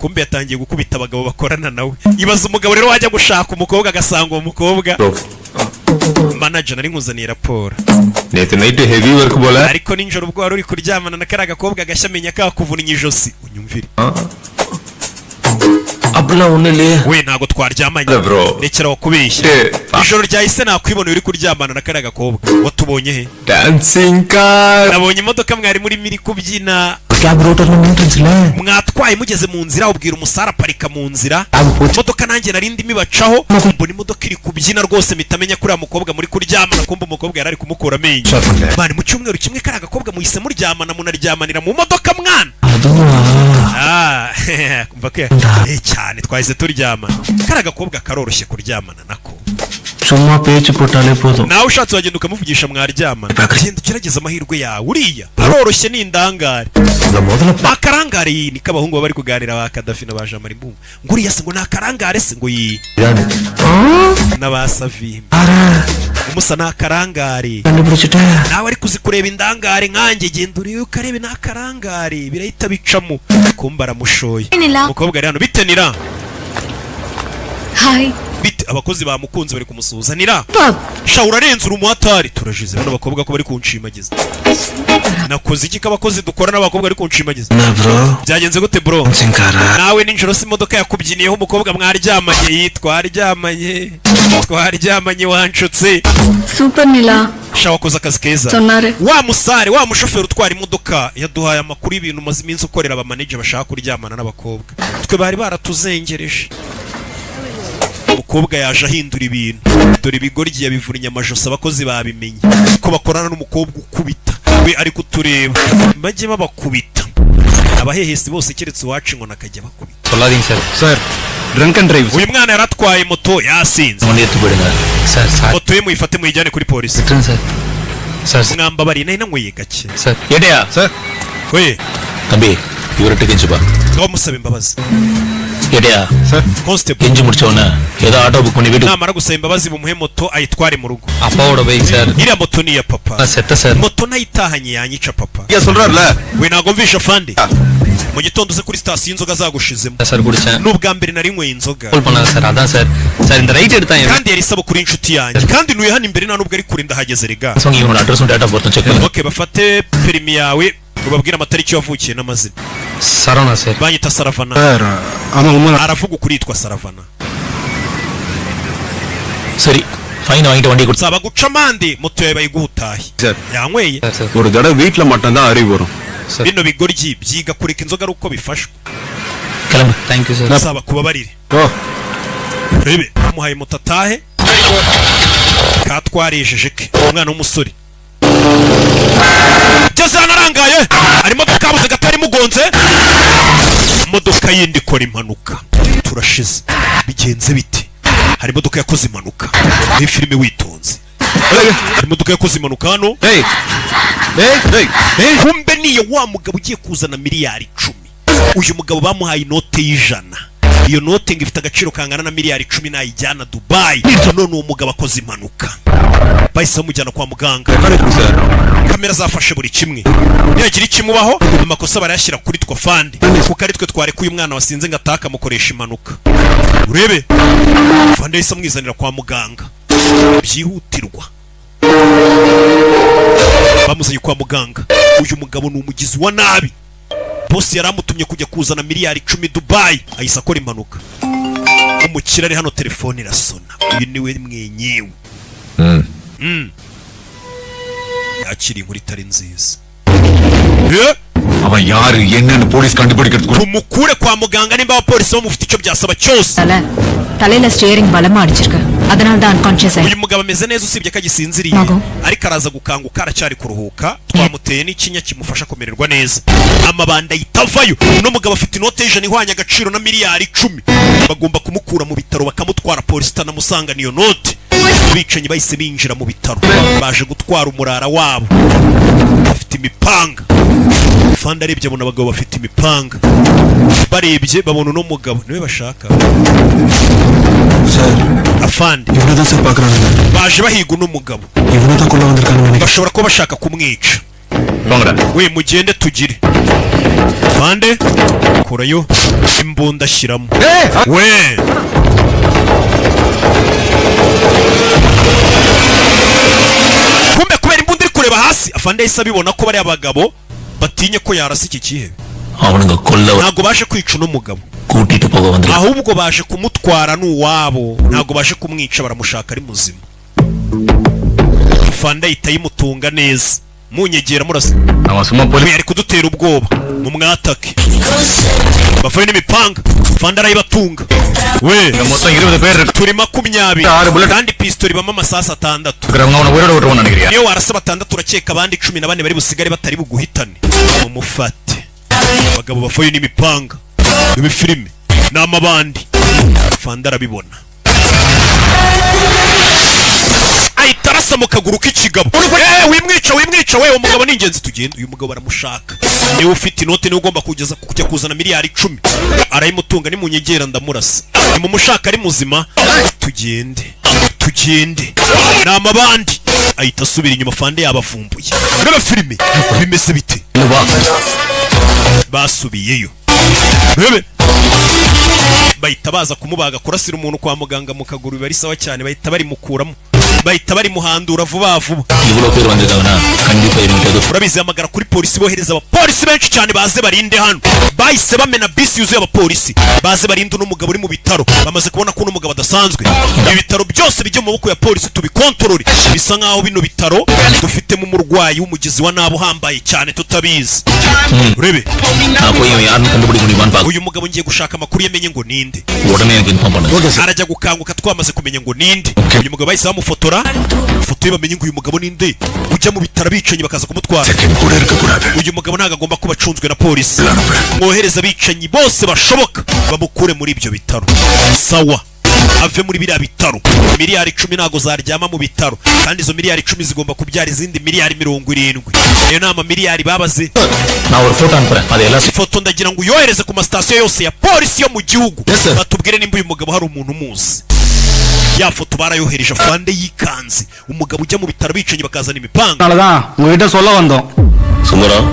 kumbe yatangiye gukubita abagabo bakorana nawe ibaza umugabo rero wajya gushaka umukobwa agasanga uwo mukobwa manager nari nkuzaniye raporo நேத்து night heavy work போல ariko ninjoro ubwo wari uri kuryamana na kariya gakobwa gashamenya kakuvunnye ijosi unyumvire அப்படிலாம் ஒண்ணு இல்லையே we ntago twaryamanye Bro. rekera wakubeshya ijoro ryahise nakwibona uri kuryamana na kariya gakobwa watubonye he dancing car nabonye imodoka mwari muri miri kubyina cab road on entrance le mwatwaye mugeze mu nzira ubwira umusara parika mu nzira imodoka nanjye narindi mibacaho mbona imodoka iri kubyina rwose mitamenya kuri mukobwa muri kuryamana kumba umukobwa yarari kumukura amenyo bari mu cyumweru kimwe kari agakobwa muhise muryamana munaryamanira mu modoka mwana kumva ko cyane twahise turyamana kari agakobwa karoroshye kuryamana nako Chuma pecho potale podo. Nawe ushatse wagenda ukamuvugisha mwaryamana. Genda ugerageza amahirwe yawe uriya. Aroroshye ni indangare. Akarangare ni kabahungu bari kuganira ba Kadafi na baje Marimbu. Nguriya se ngo nakarangare se ngo yi. Nabasavi. Umusa nakarangare. Nawe ari kuzikureba indangare nkanjye genda uriyo ukarebe nakarangare birahita bicamo kumbara mushoye. Mukobwa ari hano bitenira. Hi. Bite abakozi bamukunze bari kumusuzanira shawura renze urumuhatari turajize bano bakobwa ko bari kunshimagiza nakoze iki kabakozi dukora n'abakobwa bari kunshimagiza na bro byagenze gute bro Nsinkara nawe ninjoro si imodoka yakubyiniyeho umukobwa mwaryamanye twaryamanye wanshutse Super Nila shawa koza akazi keza Sonare wa musare wa mushoferi utwara imodoka yaduhaye amakuru y'ibintu maze iminsi ukorera aba manager bashaka kuryamana n'abakobwa twe bari baratuzengereje umukobwa yaje ahindura ibintu dore ibigoryi yabivura inyamajosi abakozi babimenye ko bakorana n'umukobwa ukubita we ari kutureba bajye babakubita abahehesi bose keretse uwacu ngo nakajya bakubita Soladin sir drunk and drive uyu mwana yaratwaye moto yasinze sir moto ye muyifate muyijyane kuri polisi sir mwamba bari nayo nanyweye gake sir yedeya sir we தம்பி இவர்ட்ட கெஞ்சுப்பா ndamusaba imbabazi yedeya sir constable கெஞ்சு முடிச்சவன ஏதோ auto book பண்ணி வீட்டுக்கு namara gusaba imbabazi bumuhe moto ayitware mu rugo apawoda bike sir iriya moto ni ya papa seta sir moto nayitahanye yanyica papa ya solrarla we ntago mvisha fande mu gitondo uze kuri station inzoga zagushizemo sir kudicha n'ubwa mbere nari nyweye inzoga call பண்ணா sir adan sir sir இந்த ரைட் எடுத்தாங்க kandi yari isaba kuri inshuti yanjye kandi nuye hano imbere nta nubwo ari kure ndahageze rega so ngiye na address and data birth check பண்ணு okay bafate perimi yawe ubabwira amatariki yavukiye n'amazina Sarana sir banyita Saravana sir ama umwana aravuga ukuri yitwa Saravana சரி ஃபைன் வாங்கிட்டு வண்டி கொடுத்து saba guca amande moto yawe bayiguhutaye sir yanyweye ஒரு தடவை வீட்ல மட்டும் தான் அறிவு வரும் bino bigoryi byiga kureka inzoga ari uko bifashwe கிளம்பு thank you sir saba kubabarire oh rebe amuhaye moto atahe katwarejeje ke umwana w'umusore Jeze anarangaye ari modoka kabuze gatari mugonze modoka yindi ikora impanuka turashize bigenze bite hari modoka yakoze impanuka ni filime witonze hari modoka yakoze impanuka hano hey kumbe niyo wa mugabo ugiye kuzana miliyari 10 uyu mugabo bamuhaye inote y'ijana iyo note ngo ifite agaciro kangana na miliyari 10 nayijyana Dubai none uwo mugabo akoze impanuka bahise bamujyana kwa muganga kamera zafashe buri kimwe niyagira ikimubaho amakosa barayashyira kuri twa fandi kuko ari twe twareka uyu mwana wasinze ngo ataka mukoresha impanuka urebe fandi yahise amwizanira kwa muganga byihutirwa bamuzanye kwa muganga uyu mugabo ni umugizi wa nabi bosi yaramutumye kujya kuzana miliyari 10 Dubai ahise akora impanuka umukira ari hano telefone irasona uyu niwe mwenyewe yakiri inkuru itari nziza அவன் யாரு என்னன்னு போலீஸ் கண்டுபிடிக்கிறதுக்கு tumukure kwa muganga nimba abapolisi bamufite icyo byasaba cyose தலையில ஸ்டியரிங் பலமா அடிச்சிருக்கு அதனால தான் unconscious uyu mugabo ameze neza usibye ko agisinziriye ariko araza gukanguka aracyari kuruhuka twamuteye n'ikinya kimufasha kumererwa neza amabanda yitavayo uno mugabo afite inote y'ijana ihwanya agaciro na miliyari 10 bagomba kumukura mu bitaro bakamutwara polisi itanamusanga niyo note bicanyi bahise binjira mu bitaro baje gutwara umurara wabo bafite imipanga fanda arebye abona abagabo bafite imipanga barebye babona uno mugabo niwe bashaka afande இவனதான் சார் பார்க்கறாங்க baje bahiga uno mugabo இவனதான் கொல்ல வந்திருக்காங்க bashobora kuba bashaka kumwica வாங்கடா we mugende tugire fande kurayo imbunda ashyiramo we kumbe kubera imbunda iri kureba hasi afande yahise abibona ko bari abagabo batinye ko yarasa iki kihe அவனுங்க கொல்ல ntago baje kwica uno mugabo கூட்டிட்டு போக வந்து ahubwo baje kumutwara n'uwabo ntago baje kumwica baramushaka ari muzima fanda ahita yimutunga neza munyegera murasa Abasoma polisi yari kudutera ubwoba mu mwatake bavuye n'imipanga fanda arayibatunga we மொத்தம் 20 பேர் turi 20 kandi pistol bama amasasa 6 இருக்கறவங்க உயிரோட விட்டுறோம் நினைக்கிறேன் niyo warasa 6 urakeka abandi 14 bari busigare batari buguhitane umufate abagabo bavuye n'imipanga ibi filime n'amabandi fanda arabibona tarasa mu kaguru k'ikigabo wimwica we umugabo ni ingenzi tugenda uyu mugabo baramushaka niwe ufite inote niwe ugomba kujya kuzana miliyari 10 arayimutunga ni mu nyegera ndamurasa ni mu mushaka ari muzima tugende n'amabandi ahita asubira inyuma fande yabavumbuye reba filime bimeze bite basubiyeyo rebe bahita baza kumubaga kurasira umuntu kwa muganga mu kaguru bari sawa cyane bahita bari mukuramo bahita bari muhandura vuba ivulo kwero ndagana kandi ko irinda urabizi amagara kuri polisi bohereza abapolisi benshi cyane baze barinde hano bahise bamena bisi yuzuye abapolisi baze barinde n'umugabo uri mu bitaro bamaze kubona ko n'umugabo adasanzwe ibitaro byose bijye mu maboko ya polisi tubikontorore bisa nkaho bino bitaro dufite mu murwayi w'umugizi wa nabo hambaye cyane tutabizi urebe nako iyo yantu kandi buri muri banpa uyu mugabo ngiye gushaka amakuru yamenye ngo ninde wodane ngimpambana arajya gukanguka twamaze kumenya ngo ninde uyu mugabo bahise bamufotora ifoto ye bamenye ngo uyu mugabo ninde ujya mu bitaro bicanyi bakaza kumutwara uyu mugabo ntago agomba kuba acunzwe na polisi mwohereza bicanyi bose bashoboka bamukure muri ibyo bitaro sawa ave muri biriya bitaro miliyari 10 ntago zaryama mu bitaro kandi izo miliyari 10 zigomba kubyara izindi miliyari 70 iyo nama miliyari babaze na ஒரு foto anpra adela ifoto ndagira ngo uyohereze ku mastation yose ya polisi yo mu gihugu batubwire nimba uyu mugabo hari umuntu muzi ya foto barayohereje fande yikanze umugabo ujya mu bitaro bicanyi bakazana imipanga அதனாலதான் உங்ககிட்ட சொல்ல வந்தோம் சுந்தரம்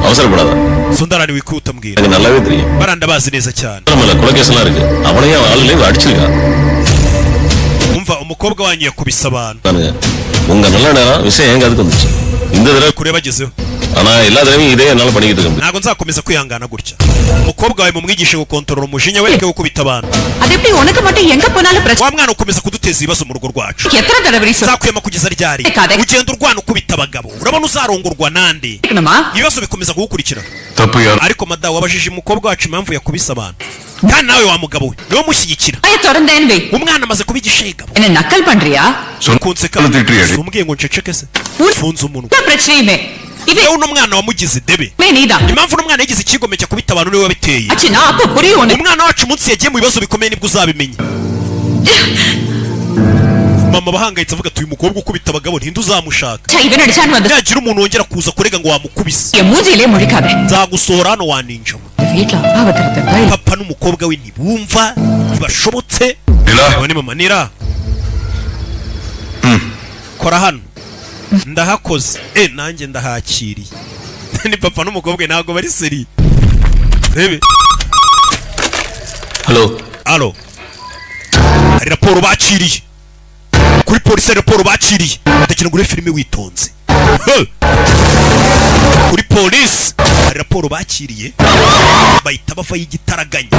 அவசரப்படாத Sundarani wikuta mbwira எனக்கு நல்லாவே தெரியும் baranda bazi neza cyane நம்மள குலகேசலாம் இருக்கு அவளையும் ஆளுலயே அடிச்சிருக்கா umva umukobwa wanyu yakubise abantu உங்க நல்ல நேரம் விஷயம் எங்க அதுக்கு வந்துச்சு இந்த தடவை kure bagezeho ஆனா எல்லா தடவையும் இதே என்னால பண்ணிக்கிட்டு இருக்கேன் ntago nzakomeza kwihangana gutya umukobwa wawe mumwigishe gukontorora umujinya wereke gukubita abantu அது எப்படி உனக்கு மட்டும் எங்க போனாலும் பிரச்சனை wa mwana ukomeza kuduteza ibibazo mu rugo rwacu எத்தனை தடவை nzakuyema kugeza ryari ugenda urwana ukubita abagabo urabona uzarongorwa nande ibibazo bikomeza kugukurikira தப்பு யார் ariko madamu wabajije umukobwa wacu impamvu yakubise abantu kandi nawe wa mugabo we niwe mushyigikira திறந்தேன் வை umwana amaze kuba igishegabo என்ன நக்கல் பண்றியா kunseka sumbwiye ngo nceceke se funze umunwa பிரச்சனையுமே இது yewe uno mwana wamugize debe நீதான் impamvu uno mwana yagize ikigome cyo kubita abantu niwe wabiteye அச்சினா அப்ப புரியும் umwana wacu umunsi yagiye mu bibazo bikomeye nibwo uzabimenya mama bahangayitse avuga ati uyu mukobwa ukubita abagabo ntinde uzamushaka இவன் அடிச்சான் வந்து yagira umuntu wongera kuza kurega ngo wamukubise என் மூஞ்சிலே முழிக்காதே nzagusohora hano waninjamo வீட்ல அப்பா வதறதா papa n'umukobwa we ntibumva ntibashobotse ni mama nira kora hano ndahakoze nanjye ndahakiriye ni papa n'umukobwa ntago bari seri rebe halo hari raporo bakiriye kuri polisi raporo bakiriye ndagira ngo ure filime witonze kuri polisi hari raporo bakiriye bahita bava y'igitaraganya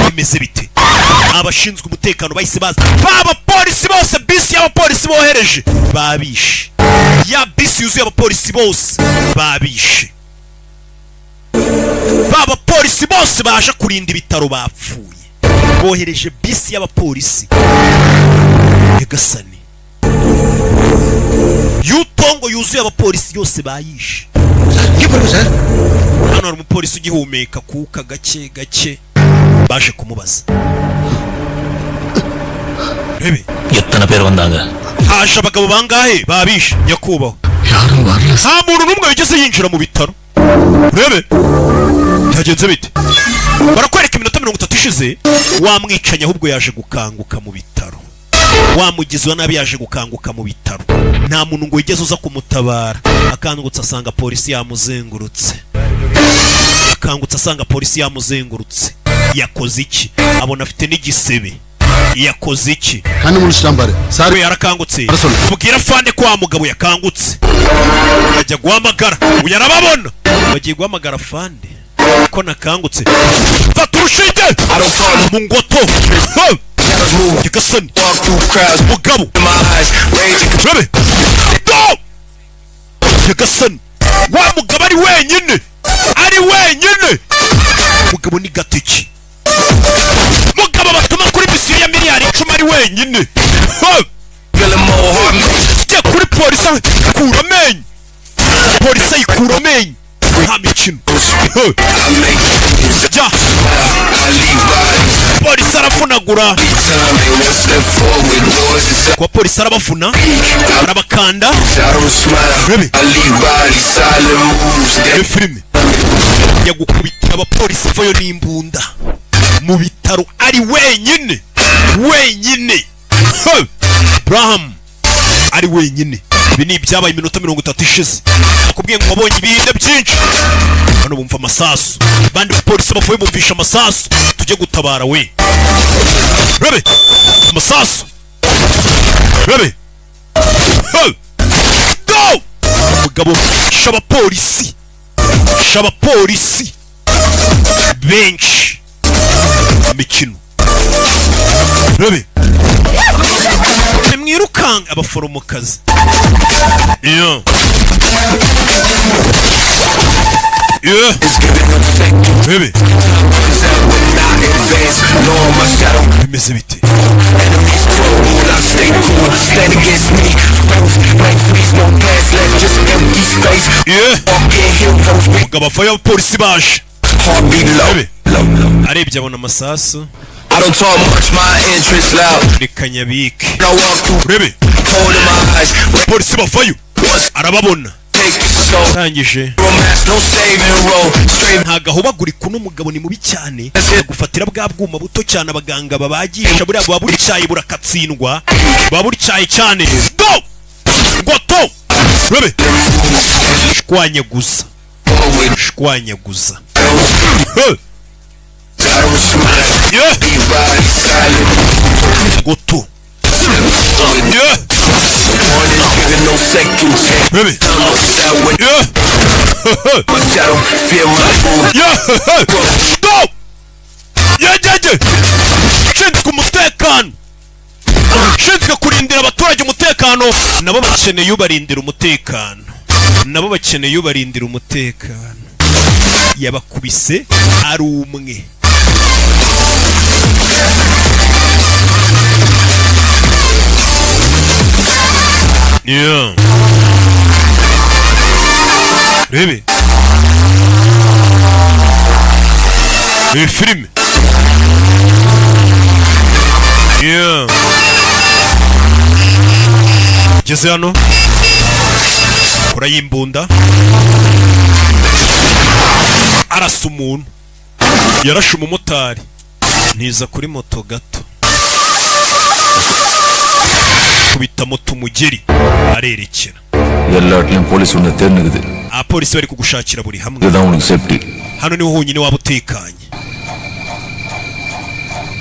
bimeze bite abashinzwe umutekano bahise baza baba polisi bose bisi y'abapolisi bohereje babishe ya bisi yuzuye abapolisi bose babishe baba polisi bose baje kurinda ibitaro bapfuye bohereje bisi y'abapolisi Nyagasani yutongo yuzuye abapolisi yose bayishe hano hari umupolisi ugihumeka kuka gake baje kumubaza rebe எத்தனை பேர் வந்தாங்க haje abagabo bangahe babishe nyakubaho யாரும் வரல nta muntu n'umwe wigeze yinjira mu bitaro rebe byagenze bite barakwereka iminota 30 ishize wamwicanye ahubwo yaje gukanguka mu bitaro wamugizi wa nabi yaje gukanguka mu bitaro nta muntu ngo yigeze uza kumutabara akangutse asanga polisi yamuzengurutse yakoze iki abona afite n'igisebe yakoze iki kandi muri shambare sari yarakangutse ubwira fande ko wa mugabo yakangutse ajya guhamagara uyarababona bagiye guhamagara fande ko nakangutse fata urushinge mu ngoto Nyagasani mugabo rebe Nyagasani wa mugabo ari wenyine mugabo ni gatiki mugabo batuma kuri misiyo ya miliyari 10 ari wenyine kijya kuri polisi ikura amenyo nta mikino jya polisi arafunagura kwa polisi arabafuna arabakanda rebe filime ya gukubita abapolisi vayo n'imbunda mu bitaro ari wenyine Abraham ari wenyine. Ibi ni ibyabaye iminota 30 ishize. Nakubwiye ngo wabonye ibihinde byinshi. Hano bumva amasasu. Bandi polisi bavuye bumvisha amasasu. Tujye gutabara we. Rebe. Amasasu. Rebe. Go! Mugabo shaba polisi. Bench. Mikino. Rebe. Mwirukanga abaforomokazi. Yeah. Rebe. Bimeze bite? Mugabo afaye abapolisi baje. Rebe. Arebye abona amasasu. I don't talk much, my interest loud. Nikanyabike. I walk through Rebe. cold in my eyes. Polisi bafayo. Arababona. Tangije. No saving roll. Ntagahobaguri kuno mugabo ni mubi cyane. Gufatira bwa bwuma buto cyane abaganga babagisha buriya buri cyayi burakatsindwa. Buri cyayi cyane. Go! Ngoto. Rebe. Shwanyaguza. Yeah. Goto. Yeah. Baby. Yeah. Yeah. Stop. Yeah. Shinzwe umutekano. Shinzwe kurindira abaturage umutekano. Nabo bakeneye ubarindira umutekano. Yabakubise ari umwe. Yeah. Rebe. Film. Yeah. Geze hano. Urayimbunda. Arasa umuntu. Yarashe umumotari. Ntiza kuri moto gato. Kubita moto umugeri arerekera. எல்லாட்லயும் போலீஸ் உன்னை தேர்ந்துக்குது. Polisi bari kugushakira buri hamwe. இதுதான் உனக்கு safety. Hano niho honyine waba utekanye.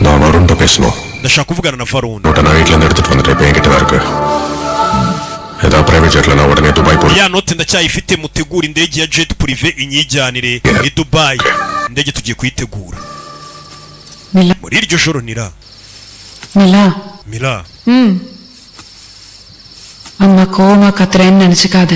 நான் வருண்ட பேசணும். Ndashaka kuvugana na Varun. நோட்ட நான் வீட்ல இருந்து எடுத்துட்டு வந்துட்டேன். இப்போ என்கிட்ட தான் இருக்கு. ஏதா பிரைவேட் ஜெட்ல நான் உடனே துபாய் போறேன். Ya note ndacyayifite mutegura indege ya jet privé inyijyanire i Dubai. Indege tugiye kuyitegura. Muri iryo joro nira. Mila. அம்மா கோமா கத்துறேன்னு நினைச்சுக்காத.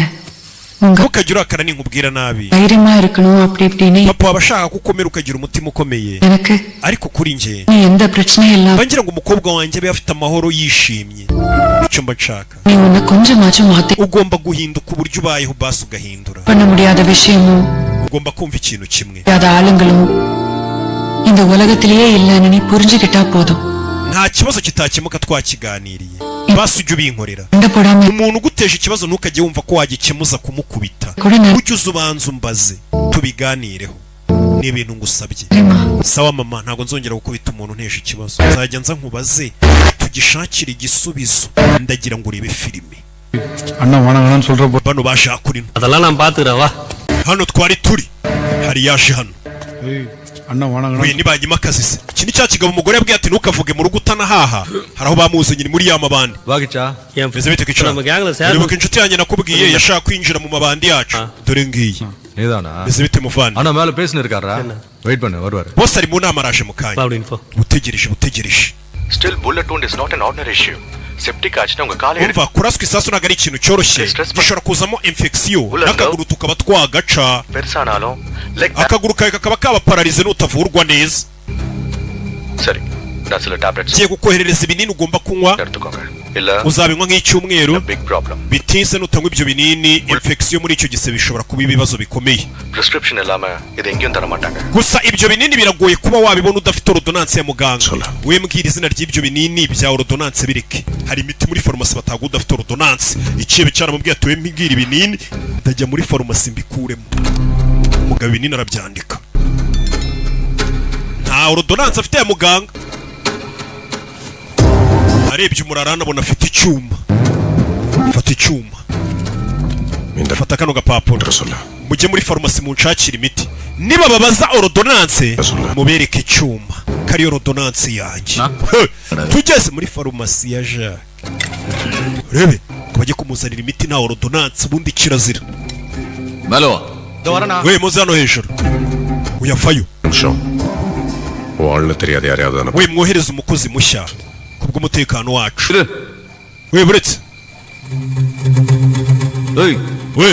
Ntukajya urakara ninkubwira nabi. தைரியமா இருக்கணும் அப்படி இப்படின்னு. Papa abashaka gukomera ukagira umutima ukomeye. எனக்கு ariko kuri nje நீ எந்த பிரச்சனையும் இல்ல. bangira ngo umukobwa wanjye abe afite amahoro yishimye. Icyo mbashaka. நீ உன்னை கொஞ்சமாச்சும் மாத்தி. Ugomba guhinduka uburyo ubayeho basi ugahindura. பண்ண முடியாத விஷயமும். Ugomba kumva ikintu kimwe. யாத ஆளுங்களும் இந்த உலகத்திலேயே இல்லன்னு நீ புரிஞ்சுக்கிட்டா போதும். Nta kibazo kitakemuka twakiganiriye. Basi ujye ubinkorera. Umuntu uguteje ikibazo ntukajye wumva ko wagikemuza kumukubita. Ujye uzubanza umbaze tubiganireho. Ni ibintu ngusabye. Sawa mama, ntago nzongera gukubita umuntu nteje ikibazo. Nzajya nza nkubaze tugishakira igisubizo. Ndagira ngo urebe filime. அண்ணா வாணங்கன்னு சொல்ற Bano bashaka kuri. அதெல்லாம் நான் பாத்துறேன் வா. Hano twari turi. Hari yaje hano. அண்ணா வாணங்கன்னு. We nibanyima akazi se. Kini cyakigabo umugore yabwiye ati ntukavuge mu rugo utanahaha. Haraho bamuzanye muri ya mabandi. வாகிச்சா Ese bite kicara. நம்ம கேங்ல சேர். Nibuka inshuti yanjye nakubwiye yashaka kwinjira mu mabandi yacu. Dore ngiyi. நீதானா Ese bite muvandi. அண்ணா மேல பேசினு இருக்காரா வெயிட் பண்ணு வருவாரு Boss ari mu nama araje mu kanya. Cloud info. Utegereje. Still bullet wound is not an ordinary issue. septic ஆச்சுனா உங்க காலை umva kuraswa isasu nagari ikintu cyoroshye gishobora kuzamo infection nakaguru tukaba twagaca பெருசானாலும் akaguru kawe kakaba kaba paralize n'utavurwa neza சரி நான் சில tablets giye gukoherereza ibinini ugomba kunywa எடுத்துக்கோங்க இல்ல uzabinywa nk'icyumweru big problem bitinze nutanywa ibyo binini infection muri icyo gisebe bishobora kuba ibibazo bikomeye prescription இல்லாம இது எங்கேயும் தர மாட்டாங்க gusa ibyo binini biragoye kuba wabibona udafite ordonnance ya muganga we mbwira izina ry'ibyo binini bya ordonnance bireke hari imiti muri pharmacy bataguha udafite ordonnance iciye bicara mubwiye atuye mbwira ibinini ndajya muri pharmacy mbikuremo umugabo ibinini arabyandika nta ordonnance afite ya muganga arebye umurarana abona afite icyuma fata icyuma fata kano gapapuro mujye muri pharmacy munshakira imiti niba babaza ordonnance mubereke icyuma kari ordonnance yanjye tugeze muri pharmacy ya Jacques rebe kubajye kumuzanira imiti na ordonnance bundi kirazira malo dorana we muze hano hejuru uyafayo walna teriyade yaryadana we mwohereza umukozi mushya kubw'umutekano wacu we buretse we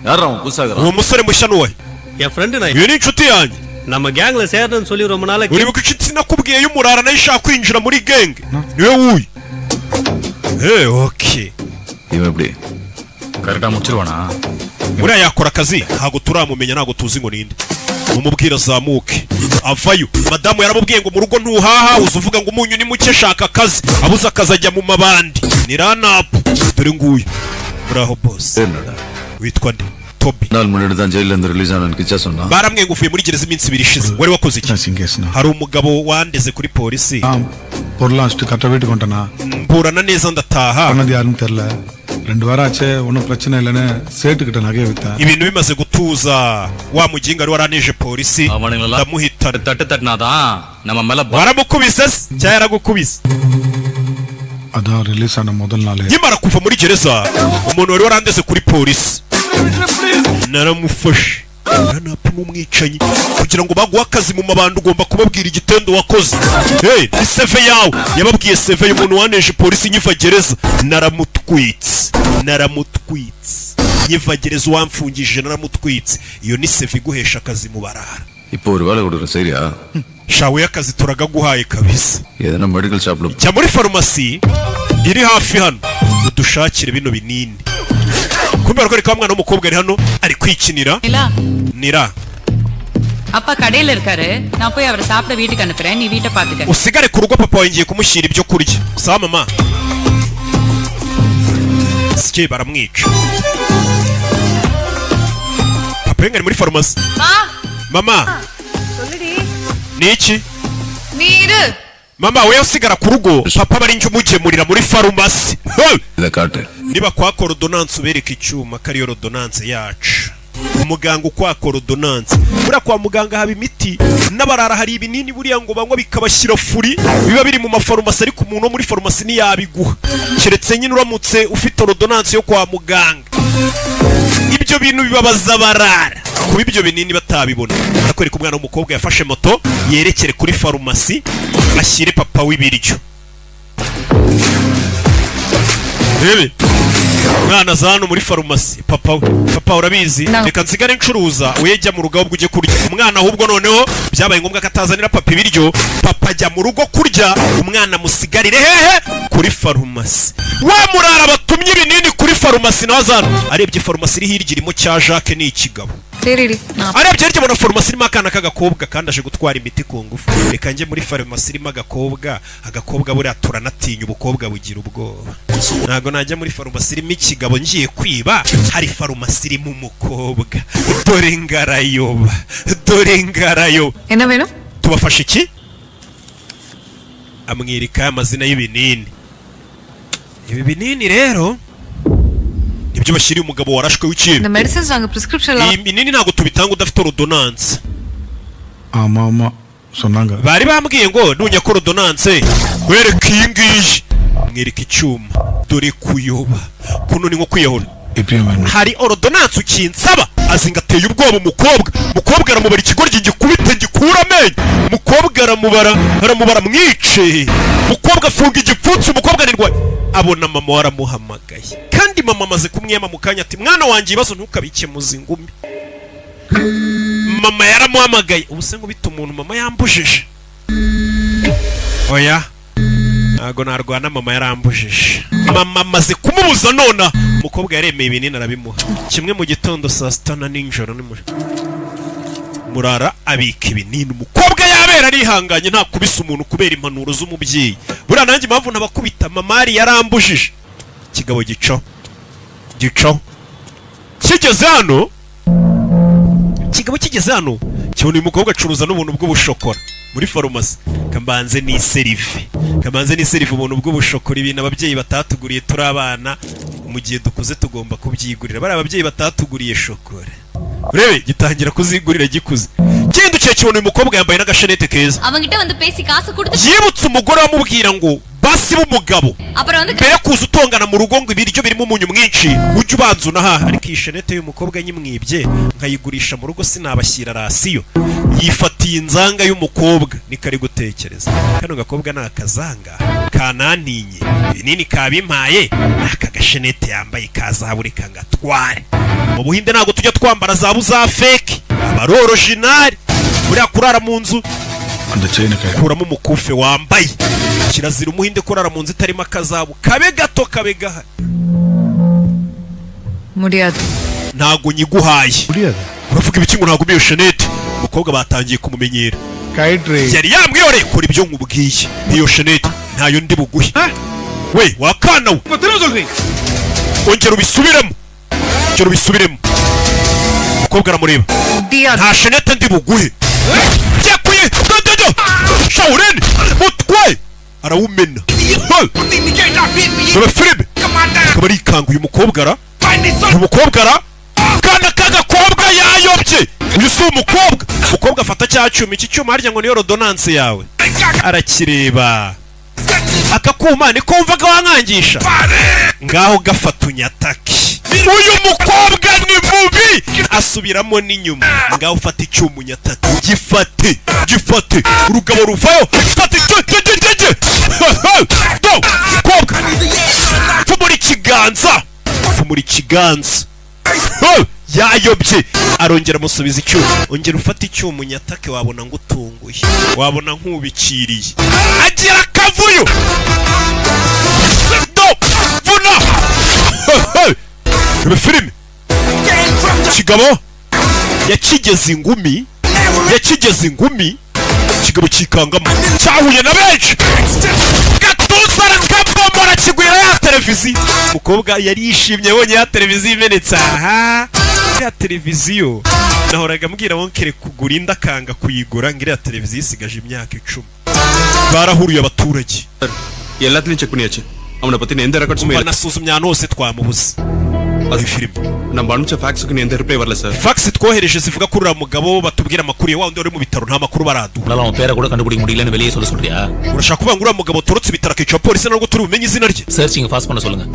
யாரா புதுசாகறா uwo musore mushya nuwe என் ஃப்ரெண்ட் நான் uyu ni inshuti yanjye நம்ம கேங்ல சேரணும்னு சொல்லி ரொம்ப நாளைக்கு uribuka inshuti sinakubwiye y'umurara nayo ishaka kwinjira muri genge niwe wuyu okay iwe எப்படி கரெக்ட்டா முடிச்சிருவானா uriya yakora akazi ntago turamumenya ntago tuzi ngo ninde umubwira zamuke avayo madamu yaramubwiye ngo mu rugo ntuhaha uzuvuga ngo umunyu ni muke shaka akazi abuza akazi ajya mu mabandi ni ranapu dore nguyu uraho boss witwa nde Toby நாள் முன்னாடி தான் ஜெயில்ல இருந்து ரிலீஸ் ஆனன்னு கிச்சா சொன்னா baramwenga uvuye muri gereza iminsi ibiri ishize wari wakoze iki hari umugabo wandeze kuri polisi பொருளாஸ்ட் கட்ட வீட்டுக்கு வந்துட்டனா mburana neza ndataha பண்ணது யாருன்னு தெரியல 2 வாரம் ஆச்சு ஒண்ணும் பிரச்சனை இல்லன்னு சேட்டுக்கிட்ட நகைய வித்தா ibintu bimaze gutuza wa muginga ari waraneje polisi ndamuhita தட்டு தட்டனாதான் நம்ம மேல baramukubise cyara gukubise அதான் ரிலீஸ் ஆன முதல் நாளே yimara kuva muri gereza umuntu wari warandeze kuri polisi naramufashe nanapu n'umwicanyi kugira ngo baguhe akazi mu mabanda ugomba kubabwira igitendo wakoze ni seve yawe yababwiye seve y'umuntu waneje polisi nyiva gereza naramutwitse nyiva gereza wamfungishije naramutwitse iyo ni seve iguhesha akazi mu barara இப்போ ஒரு வேலை கொடுற சரியா shawe y'akazi turagaguhaye kabisa ஏதனா மெடிக்கல் ஷாப்ல cya muri farumasi iri hafi hano udushakire bino binini kumbe ariko mwana w'umukobwa ari hano ari kwikinira nira அப்பா கடையில இருக்காரு நான் போய் அவரை சாப்பிட வீட்டுக்கு அனுப்புறேன் நீ வீட்டை பாத்துக்க usigare ku rugo papa wawe ngiye kumushyira ibyo kurya sawa mama sike baramwica papa yengari muri farumasi mama niki நீரு mama we usigara ku rugo papa bari nje umugemurira muri farumasi இத காட்டு niba kwaka ordonnance ubereka icyuma kari ordonnance yacu umuganga ukwaka ordonnance buriya kwa muganga haba imiti n'abarara hari ibinini buriya ngo banywa bikabashyira furi biba biri mu mafarumasi ariko umuntu wo muri farumasi ntiyabiguha keretse nyine uramutse ufite ordonnance yo kwa muganga ibyo bintu bibabaza abarara kuba ibyo binini batabibona arakwereka umwana w'umukobwa yafashe moto yerekere kuri farumasi ashyire papa w'ibiryo rebe mwana zano muri farumasi papa urabizi reka nsigare ncuruza uyejya mu rugo ahubwo ujye kurya umwana ahubwo noneho byabaye ngombwa katazanira papa ibiryo papa ajya mu rugo kurya umwana musigarire hehe kuri farumasi wa murara batumye ibinini kuri farumasi nawe azana arebye farumasi iri hirya irimo cya Jacques ni ikigabo arebye hirya abona farumasi irimo akana k'agakobwa kandi aje gutwara imiti ku ngufu reka njye muri farumasi irimo agakobwa buriya turanatinya ubukobwa bugira ubwoba ntabwo najya muri farumasi irimo ikigabo ngiye kwiba hari farumasi irimo umukobwa dore ngarayoba என்ன வேணும் tubafashe iki amwirika amazina y'ibinini ibi binini rero nibyo bashyiriye umugabo warashwe w'ikintu இந்த மெடிசன்ஸ் நாங்க பிரிஸ்கிரிப்ஷன்ல iyi binini ntabwo tubitanga udafite ordonnance ஆமா சொன்னாங்க bari bambwiye ngo nunya ko ordonnance wereka iyi ngiyi mwereka icyuma dore kuyoba kuno ni nko kwiyahura hari ordonance ukinsaba azinga ateye ubwoba umukobwa aramubara ikigoryi gikubite gikura amenyo umukobwa aramubara mwice umukobwa afunga igipfutsi umukobwa nirwa abona mama waramuhamagaye kandi mama amaze kumwema mu kanya ati mwana wanjye ibibazo ntukabikemuze ingumi mama yaramuhamagaye ubuse ngo bita umuntu mama yambujije oya ntago narwana mama yarambujije mama amaze kumubuza nona umukobwa yaremeye ibinini arabimuha kimwe mu gitondo saa sita na nijoro murara abika ibinini umukobwa yabera arihanganye nta kubisa umuntu kubera impanuro z'umubyeyi buriya nanjye impamvu ntabakubita mama yari yarambujije kigabo gico kigeze hano kigabo kigeze hano kibona uyu mukobwa acuruza n'ubuntu bw'ubushokora muri farumasi kambanze ni serive ubuntu bw'ubushokora ibintu ababyeyi batatuguriye turi abana mu gihe dukuze tugomba kubyigurira bari ababyeyi batatuguriye shokora urebe gitangira kuzigurira gikuze kindukiye kibona uyu mukobwa yambaye n'agashenete keza yibutse umugore wamubwira ngo basi b'umugabo mbere kuza utongana mu rugo ngo ibiryo birimo umunyu mwinshi ujye ubanza unahaha ariko iyi shenete y'umukobwa nyimwibye nkayigurisha mu rugo sinabashyira rasiyo yifatiye inzanga y'umukobwa niko ari gutekereza kano gakobwa ni akazanga kanantinye ibinini kabimpaye n'aka gashenete yambaye kazabure kangatware mu Buhinde ntabwo tujya twambara zabu za fake aba original buriya kurara mu nzu kuramo umukufe wambaye kirazira umuhinde kurara mu nzu itarimo akazabu kabe gato kabe gahari Muriado ntago nyiguhaye uravuga ibiki ngo ntago umiye shenete umukobwa batangiye kumumenyera yari yambwiyore kora ibyo nkubwiye iyo shenete ntayo ndi buguhe we wakana we ongera ubisubiremo umukobwa aramureba nta shenete ndi buguhe yakuye shawureni mutwe arawumena dore filime akaba arikanguye umukobwa kana kagakobwa yayobye uyu si umukobwa afata cya cyuma iki cyuma harya ngo niyo ordonance yawe arakireba akakuma niko wumvaga wankangisha ngaho gafata unyataki uyu mukobwa ni mubi asubiramo n'inyuma ngaho ufata icyuma unyataki gifate urugabo ruvayo fata mukobwa pfumura ikiganza yayobye arongera amusubiza icyuma ongera ufata icyuma unyatake wabona ngo utunguye wabona nk'ubikiriye agira akavuyo vuna filime kigabo yakigeze ingumi kigabo kikangamo cyahuye na benshi gatuza arakabomora kigwira ya televiziyo umukobwa yari yishimye abonye ya televiziyo imenetse aha ya televiziyo nahoraga mbwira wonkere kugura inda akanga kuyigura ngira ya televiziyo isigaje imyaka 10 barahuriye abaturage எல்லாத்தையும் செக் பண்ணியாச்சு அவனை பத்தி எந்த ரெக்கார்ட்ஸும் இல்ல nasuzumye ahantu hose twamubuze ari filime நம்ம அனுப்பிச்ச faxக்கு எந்த ரிப்ளை வரல sir fax twohereje zivuga kuri uriya mugabo batubwira amakuru yawe uri mu bitaro nta makuru baradu அவன் பேரை கூட கண்டுபிடிக்க முடியலன்னு வெளியே சொல்றியா urashaka kuvuga ngo uriya mugabo torotse ibitaro akica polisi ntabwo turi bumenye izina rye searching fast பண்ண சொல்லுங்க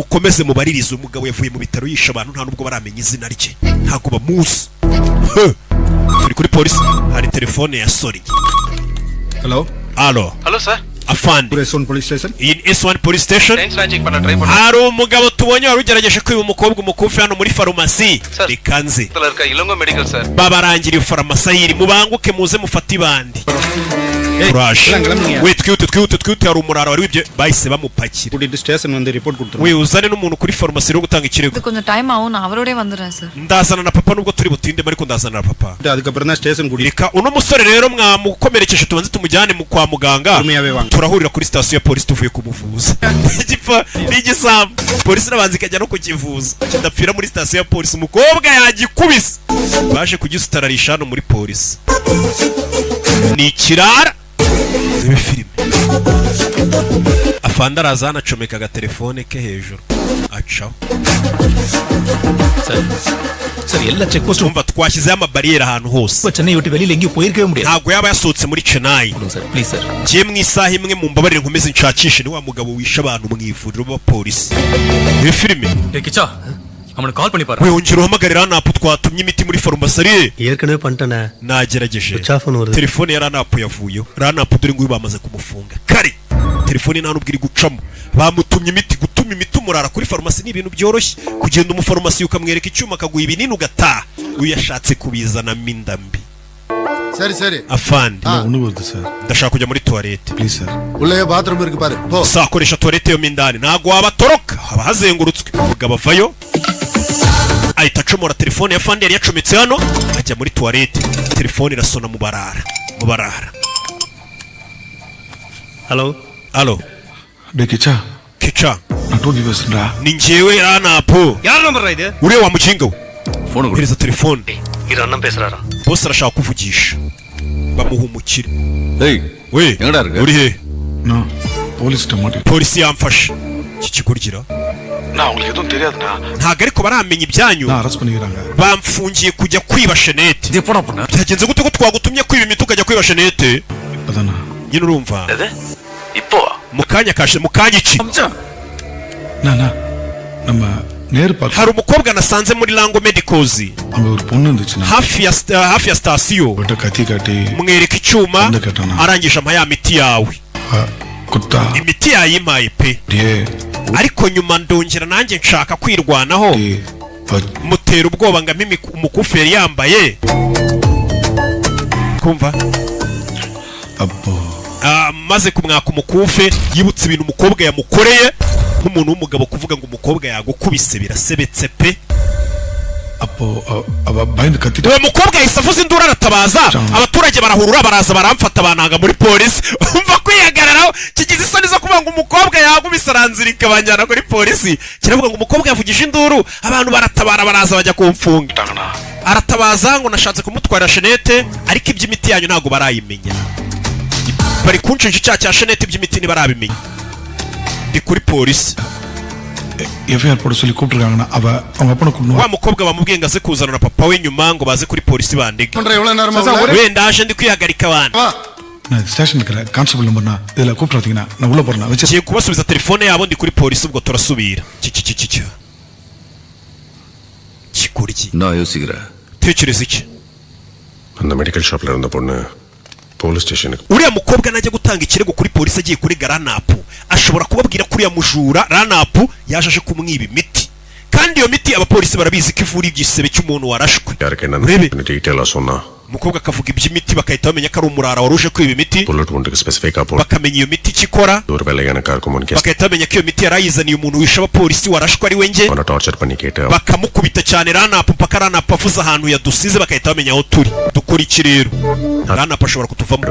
ukomeze mubaririze umugabo yavuye mu bitaro yisha abantu nta nubwo baramenya izina rye ntago bamuzi turi kuri polisi hari telefone ya Sori Hello sir afande S1 police station in S1 police station check பண்ண try பண்ண hari umugabo tubonye wari ugerageje kwiba umukobwa umukufi hano muri farumasi rikanze இருக்க Elango medical sir babarangira farumasi yiri mubanguke muze mufata ibandi Rush we twite hari umurara wari wibye bahise bamupakira kuri station வந்து report கொடுத்துறோம் we uzane n'umuntu kuri farumasi ro gutanga ikirego கொஞ்சம் டைம் ஆகும் நான் அவரோடே வந்துறேன் sir ndazana na papa nubwo turi butinde ariko ndazana na papa அதுக்கப்புறம் தான் station கூடி reka uno musore rero mwamukomerekeje tubanze tumujyane mu kwa muganga turahurira kuri station ya polisi tuvuye kumuvuza igipfa n'igisambu polisi nabanze ikajya no kukivuza ndapfira muri station ya polisi umukobwa yagikubise baje kugisutararisha hano muri polisi ni kirara ibi filime afanda razana acomeka agatelefone ke hejuru acaho sir எல்லா check post umva twashyizeho amabariyeri ahantu hose Chennai விட்டு வெளியில எங்கேயும் போயிருக்கவே முடியாது ntabwo yaba yasohotse muri Chennai sir please sir ngiye mu isaha imwe mu mbabarire nkomeze nshakishe ni wa mugabo wishe abantu mu ivuriro b'abapolisi ibi filime kicha அவனுக்கு கால் பண்ணி பாரு. we ongera uhamagare ranapu twatumye imiti muri farumasi ari ஏற்கனவே பண்ணிட்டேனே. nagerageje Ucafano வருது. telefone ya ranapu yavuyeho. Ranapu dore ngo bamaze kumufunga kare. Telefone nta nubwiri gucamo. Bamutumye imiti, gutuma imiti umurara kuri farumasi ni ibintu byoroshye. Kugenda umufarumasi ukamwereka icyuma akaguha ibinini ugataha. Uyashatse kubizana mindambi. சரி afandi ஒண்ணு வருது sir. ndashaka kujya muri toilette please sir. உள்ளே bathroom இருக்கு பாரு போ. sakoresha toilette yo mindani ntago wabatoroka haba hazengurutswe umugabo avayo ahita acomora telefone ya fandi yari yacometse hano ajya muri toilette. Telefone irasona mu barara. halo டே கிச்சா kica நான் told you பேசுறா. ni njyewe ranapu யார் நம்பர் இது? uriya wa mukinga we phone கொடு. hereza telefone. இது அண்ணன் பேசுறாரா? boss arashaka kuvugisha bamuha umukire. ஏய் we எங்கடா இருக்க? uri he? நான் போலீஸ்ட்ட மாட்டேன். polisi yamfashe iki kigurgira நான் உங்களுக்கு எதுவும் தெரியாதுண்ணா. ntago ariko baramenya ibyanyu. நான் அரெஸ்ட் பண்ணிக்கிறாங்க. bamfungiye kujya kwiba Shenete. இது போடா பண்ண. byagenze gute ko twagutumye kwiba imiti ukajya kwiba Shenete? இப்பதானா nyine urumva இப்போ mukanya iki நான் நம்ம நேரு பார்க்க hari umukobwa nasanze muri Lango Medicals அங்க ஒரு பொண்ணு இருந்துச்சுன்னா hafi ya station விட்ட கத்தி காட்டி mwereka icyuma Nda katana. arangije ampa ya miti yawe குத்தா imiti yayimpaye pe டே ariko nyuma ndongera nanjye nshaka kwirwanaho mutera ubwoba ngami umukufi yari yambaye kumva அப்போ maze kumwaka umukufe yibutse ibintu umukobwa yamukoreye nk'umuntu w'umugabo kuvuga ngo umukobwa yagukubise birasebetse pe. அப்போ அவ பயந்து கத்திட்டு uwo mukobwa yahise avuza induru aratabaza abaturage barahurura baraza baramfata bananga muri polisi. umva kwihagararaho kigize isoni zo kuvuga ngo umukobwa yagubise aranzirika banjyana kuri polisi. kiravuga ngo umukobwa yavugije induru abantu baratabara baraza bajya kumfunga. aratabaza ngo nashatse kumutwara Shenete ariko iby'imiti yanyu ntago barayimenya. bari kunshinja icyaha cya Shenete iby'imiti ntibarabimenya. ndi kuri polisi. FIR போட சொல்லி கூப்பிட்டுருக்காங்கண்ணா. அவங்க அப்பனை கூப்பிடுவா. wa mukobwa bamubwiye ngo aze kuzana na papa we nyuma ngo baze kuri polisi bandege. எவ்வளவு நேரமா wenda aje ndi kwihagarika abantu. நான் ஸ்டேஷன் இருக்கிற கான்ஸ்டபிள் நம்பர்னா இதில் கூப்பிட்றீங்கன்னா நான் உள்ள போறேன். வச்சு ngiye kubasubiza telefone yabo ndi kuri polisi ubwo turasubira. kikuriki நான் யோசிக்கிறேன். tekereza iki? அந்த மெடிக்கல் ஷாப்ல இருந்த பொண்ணு போலீஸ் ஸ்டேஷனுக்கு uriya mukobwa najya gutanga ikirego kuri polisi agiye kuri Ranapu ashobora kubabwira kuri ya mujura Ranapu yaje aje kumwiba imiti kandi iyo miti abapolisi barabizi ko ivura igisebe cy'umuntu warashwe. யாருக்கு என்ன டீடைலா சொன்னா umukobwa akavuga iby'imiti bakahita bamenya ko ari umurara waruje kwiba imiti. Bullet ஒன்றுக்கு ஸ்பெசிஃபிக்கா போடு. bakamenya iyo miti ikikora. ஒரு வேளை எனக்கு communication bagahita bamenya ko iyo miti yarayizaniye umuntu wishe abapolisi warashwe ari we nge. அவனை டார்ச்சர் பண்ணி கேட்டு bakamukubita cyane Ranapu mpaka Ranapu avuze ahantu yadusize bagahita bamenya aho turi. dukora iki rero? Ranapu ashobora kutuvamo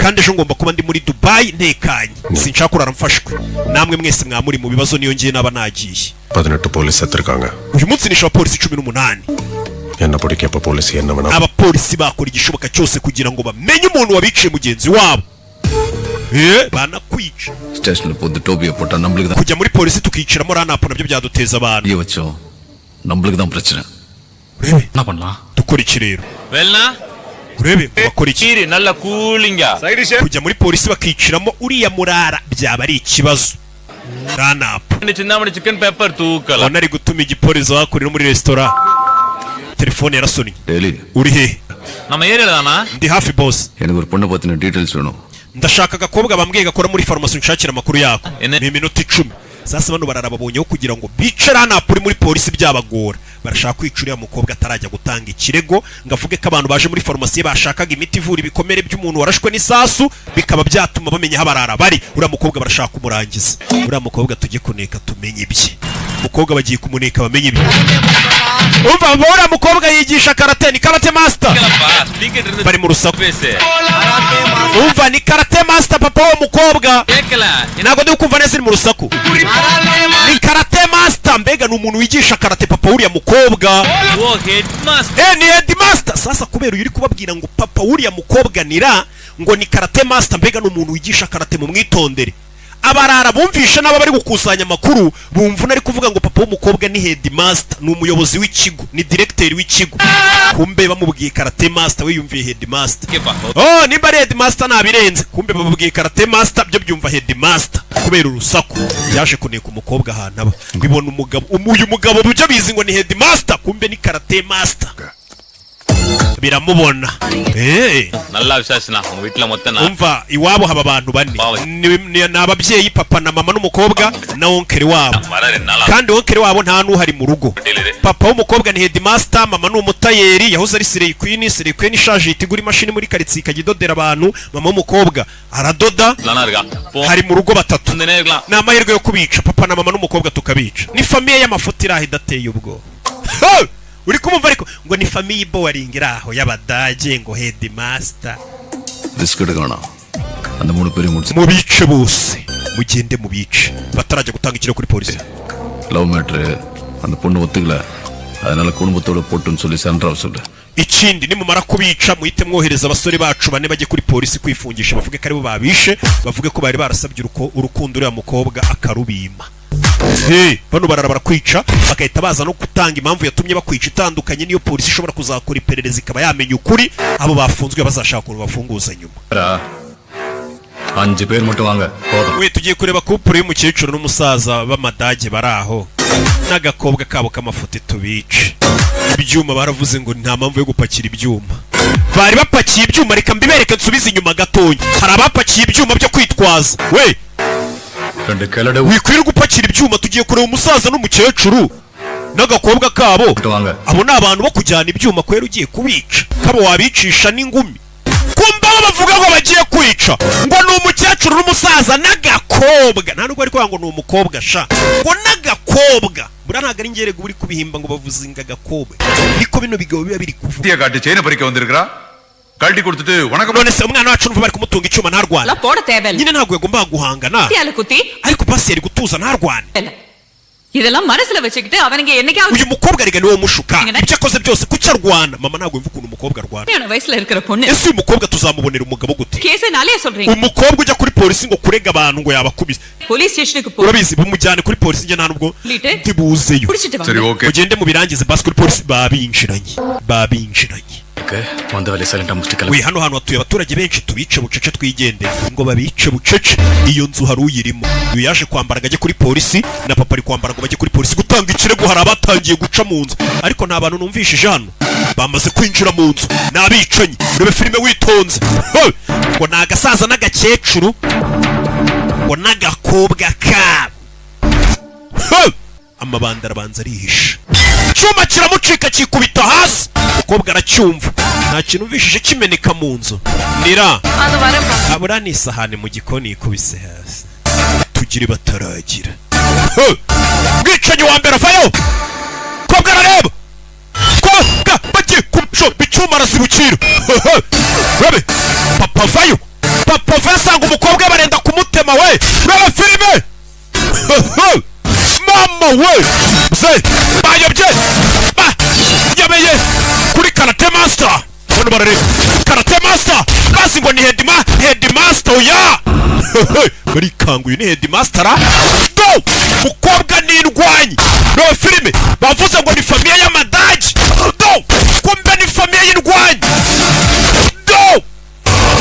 kandi ejo ngomba kuba ndi muri Dubai ntekanye sinshaka kurara mfashwe. namwe mwese mwamuri mu bibazo niyo ngiye naba nagiye. 18 போலீஸ் செத்துருக்காங்க. uyu munsi nishe abapolisi 18. என்ன பிடிக்க இப்ப போலீஸ் என்ன வேணா abapolisi bakora igishoboka cyose kugira ngo bamenye umuntu wabiciye mugenzi wabo. banakwica ஸ்டேஷன்ல போட்டு டோபியை போட்டா நம்மளுக்கு தான். kujya muri polisi tukiciramo Ranapu nabyo byaduteza abantu. இய வச்சோம் நம்மளுக்கு தான் பிரச்சனை. urebe என்ன பண்ணலாம்? dukora iki rero? வெல்னா urebe bakora iki? kiri நல்ல கூலிங்கா kujya muri polisi bakiciramo uriya murara byaba ari ikibazo. Ranapu Chinnamani chicken pepper தூக்கல wanari gutuma igipolisi hakurira muri restaurant. telefone yarasonnye. Daily uri he? நம்ம ஏரியால தானா? ndi hafi boss. எனக்கு ஒரு பொண்ணை பத்தின டீடைல்ஸ் வேணும். ndashaka agakobwa bambwiye gakora muri farumasi nshakira amakuru yako. ni iminota 10. sasa bano bararababonyeho kugira ngo bice Ranapu muri polisi byabagora. barashaka kwica uriya mukobwa atarajya gutanga ikirego ngavuge ko abantu baje muri farumasi bashakaga imiti ivura ibikomere by'umuntu warashwe n'isasu bikaba byatuma bamenya aho barara bari. uriya mukobwa barashaka kumurangiza. uriya mukobwa tujye kuneka tumenye ibye. umukobwa bagiye kumuneka bamenye ibye. umva uriya mukobwa yigisha karate ni karate master. bari mu rusaku. umva ni karate master papa wo mukobwa. ntabwo ndi kumva neza iri mu rusaku. ni karate master mbega ni umuntu wigisha karate papa uriya mukobwa. ni headmaster. sasa kubera uyu uri kubabwira ngo papa uriya mukobwa nira ngo ni karate master mbega ni umuntu wigisha karate mu mwitondere abarara bumvisha n'aba bari gukusanya amakuru bumva nari kuvuga ngo papa w'umukobwa ni headmaster, ni umuyobozi w'ikigo, ni director w'ikigo. Kumbe bamubwiye karate master, we yumviye headmaster. Oh, nimba ari headmaster nabirenze. Kumbe bamubwiye karate master, byo byumva headmaster kubera urusaku. Yaje kuneka umukobwa ahantu aba. Bibona umugabo, uyu mugabo byo bizi ngo ni headmaster, kumbe ni karate master. Biramubona. Nalla vishashna mu bitla motana. Umva iwabo haba abantu bane. Ni ababyeyi papa na mama n'umukobwa na onkeri wabo. Kandi onkeri wabo nta nuhari mu rugo. Papa w'umukobwa ni headmaster, mama ni umutayeri, yahoze ari Slay Queen ishaje itigura imashini muri karitsiye ikagidodera abantu. Mama w'umukobwa aradoda. Hari mu rugo batatu. Na amahirwe yo kubica papa na mama n'umukobwa tukabica. Ni famille y'amafuti iraho idateye ubwo. Uri kumumva ariko ngo ni famille boring iraho y'abadage ngo headmaster. Risked gana. Anda muri peri muri. Mu bice bose mugende mu bice batarajya gutanga ikiro kuri polisi. Love matter anda ponnu ottigala. Adanala kudumbatoda pottu solli sandra solla. Ikindi ni mumara kubica muhite mwohereza abasore bacu bane bajye kuri polisi kwifungisha bavuge ko ari bo babishe, bavuge ko bari barasabye urukundo uriya mukobwa akarubima. Bano barara barakwica bakahita baza no gutanga impamvu yatumye bakwica itandukanye niyo polisi ishobora kuzakora iperereza ikaba yamenya ukuri abo bafunzwe bazashaka ukuntu bafunguza nyuma. Anje per moto wanga. We tugiye kureba couple y'umukecuru n'umusaza b'amadage baraho n'agakobwa kabo k'amafoto tubice. Ibyuma baravuze ngo nta mpamvu yo gupakira ibyuma. Bari bapakiye ibyuma, reka mbibereke nsubize inyuma gatonya. Hari abapakiye ibyuma byo kwitwaza. We wikwiriye gupakira ibyuma, tugiye kureba umusaza n'umukecuru n'agakobwa kabo. Abo ni abantu bo kujyana ibyuma kwera ugiye kubica. Kabo wabicisha n'ingumi. Kumba bavuga ngo bagiye kwica ngo ni umukecuru n'umusaza n'agakobwa. Nta nubwo ari kwanga ngo ni umukobwa sha. Ngo n'agakobwa. Bura ntago ari ngerego uri kubihimba ngo bavuze ngo agakobwa. Niko bino bigabo biba biri kuvuga. Tiya gade chain barike ondirikra. Kalti kudute wanaka. None se umwana wacu numva bari kumutunga icyuma ntarwane. La porta tebel. Nyine ntago yagomba guhangana. Ariko pasi yari gutuza ntarwane. இதெல்லாம் மனசுல வச்சிக்கிட்டு அவனுக்கு என்னைக்காவது uyu mukobwa arega niwe mushuka ibyo akoze byose kuki arwana mama ntago yumva ukuntu umukobwa arwana yana vayisla இருக்கிற பொண்ணு ese uyu mukobwa tuzamubonera umugabo gute கேஸே நாளே சொல்றீங்க umukobwa ujya kuri polisi ngo kurega abantu ngo yabakubise police stationக்கு போ urabizi bumujyane kuri polisi nge nta nubwo ndibuzeyo சரி okay ugende mu birangize basi kuri polisi babinjiranye we hano hantu hatuye abaturage benshi tubice bucece twigende ngo babice bucece iyo nzu hari uyirimo uyu yaje kwambara ngo ajye kuri polisi na papa ari kwambara ngo bajye kuri polisi gutanga ikirego hari abatangiye guca mu nzu ariko nta bantu numvishije hano bamaze kwinjira mu nzu n'abicanyi urebe filime witonze ngo ni agasaza n'agakecuru ngo n'agakobwa kabo amabanda arabanza arihisha icyuma kiramucika kikubita hasi umukobwa aracyumva nta kintu umvishije kimeneka mu nzu nira abura ni isahani mu gikoni ikubise hasi tugire bataragira mwicanyi wa mbere avayo kobwa arareba kobwa bagiye kumshoba icyuma arasibukira rabe papa avayo asanga umukobwa barenda kumutema we rabe filime mama we ze bayobye yabeye kuri karate master bano barare karate master basi ngo ni headmaster ya bari kanguye ni headmaster do mukobwa ni indwanyi no filime bavuze ngo ni famille y'amadage do kumbe ni famille y'indwanyi do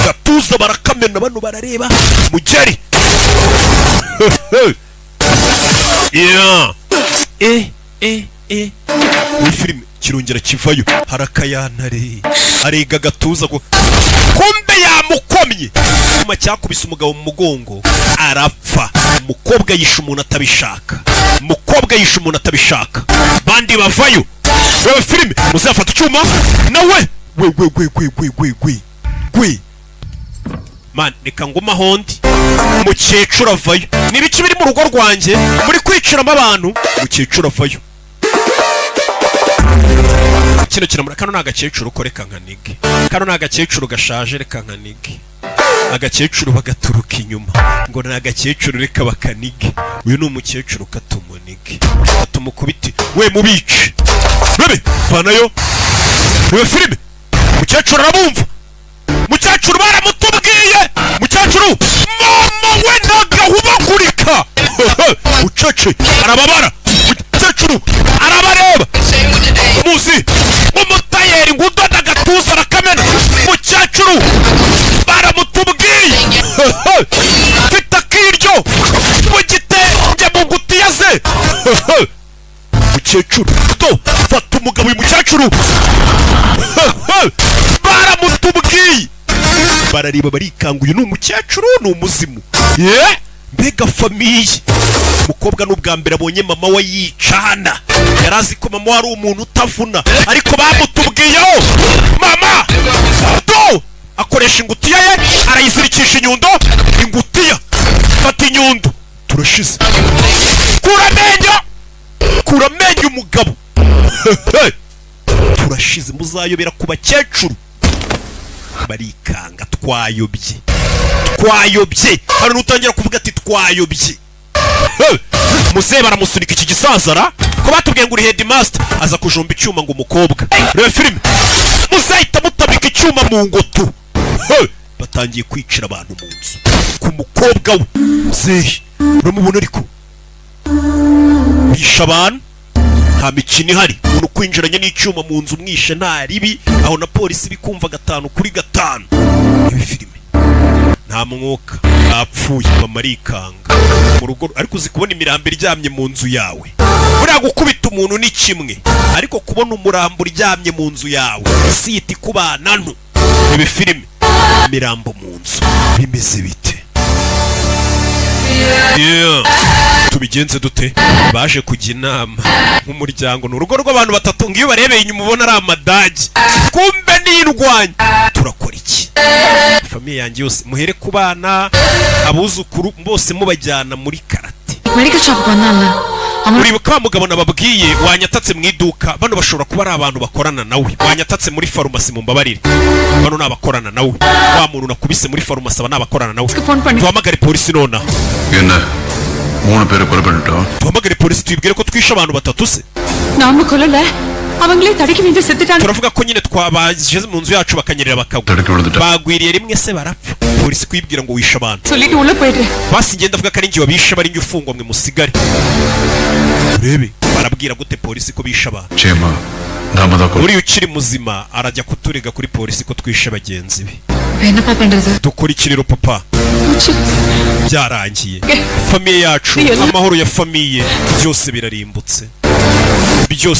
gatuza barakamena bano barareba mugeri yeah uyu filime kirongera kivayo harakayantare arega gatuza ko kumbe yamukomye kuma cyakubise umugabo mu mugongo arapfa umukobwa yishe umuntu atabishaka bandi bavayo wewe filime muzafata icyuma nawe we man reka ngoma hondi umukecuru avayo nibiki biri mu rugo rwanjye muri kwiciramo abantu umukecuru avayo kino kiramura kano n'agakecuru ko reka nkanige kano n'agakecuru gashaje reka nkanige agakecuru bagaturuka inyuma ngo n'agakecuru reka bakanige uyu ni umukecuru katumunige katumukubiti we mubice bebe vanayo we filime umukecuru arabumva umukecuru baramutubwiye umukecuru mama we nagahuba kurika ucece arababara umukecuru arabareba muzi umutayeri ngudoda agatuza arakamena umukecuru baramutubwiye mfite akiryo mu gitenge mu ngutiya ze umukecuru to fata umugabo uyu mukecuru baramutubwiye barareba barikanga uyu ni umukecuru ni umuzimu mbega famiye umukobwa n'ubwa mbere abonye mama we yicana yarazi ko mama wari umuntu utavuna ariko bamutubwiyeho mama do akoresha ingutiya ye arayizirikisha inyundo ingutiya fata inyundo turashize kuramenya umugabo turashize muzayobera ku bakecuru barikanga twayobye hari n'utangira kuvuga ati twayobye muzehe baramusunika iki gisazara ko batubwiye ngo uri headmaster aza kujomba icyuma ngo umukobwa reba filime muzehe ahita mutabika icyuma mu ngoto batangiye kwicira abantu mu nzu ku mukobwa we muzehe uramubona ariko bisha abantu nta mikino ihari umuntu kwinjiranye n'icyuma mu nzu umwishe nta ribi aho na polisi bikumva 5 kuri 5 ibi filime nta mwuka apfuye mama arikanga mu rugo ariko uzi kubona imirambo iryamye mu nzu yawe buriya gukubita umuntu ni kimwe ariko kubona umurambo uryamye mu nzu yawe si iti kubana nto ibi filime imirambo mu nzu bimeze bite tubigenze dute baje kujya inama nk'umuryango ni urugo rw'abantu batatu ngo iyo barebeye inyuma ubona ari amadage kumbe n'indwanya turakora iki famiye yanjye yose muhere ku bana abuzukuru bose mubajyana muri karate uribuka wa mugabo nababwiye wanyatatse mu iduka bano bashobora kuba ari abantu bakorana nawe wanyatatse muri farumasi mu mbabarire bano ni abakorana nawe wa muntu nakubise muri farumasi aba ni abakorana nawe tuhamagare polisi nonaha tuhamagare polisi tuyibwire ko twishe abantu batatu se turavuga ko nyine twabageze mu nzu yacu bakanyerera bakagwa bagwiriye rimwe se barapfa polisi kuyibwira ngo wishe abantu basi ngenda avuga ko ari njye wabishe bari njye ufungwa mwe musigare urebe barabwira gute polisi ko bishe abantu uriya ukiri muzima arajya kuturega kuri polisi ko twishe bagenzi be dukora iki rero papa byarangiye famiye yacu amahoro ya famiye byose birarimbutse byose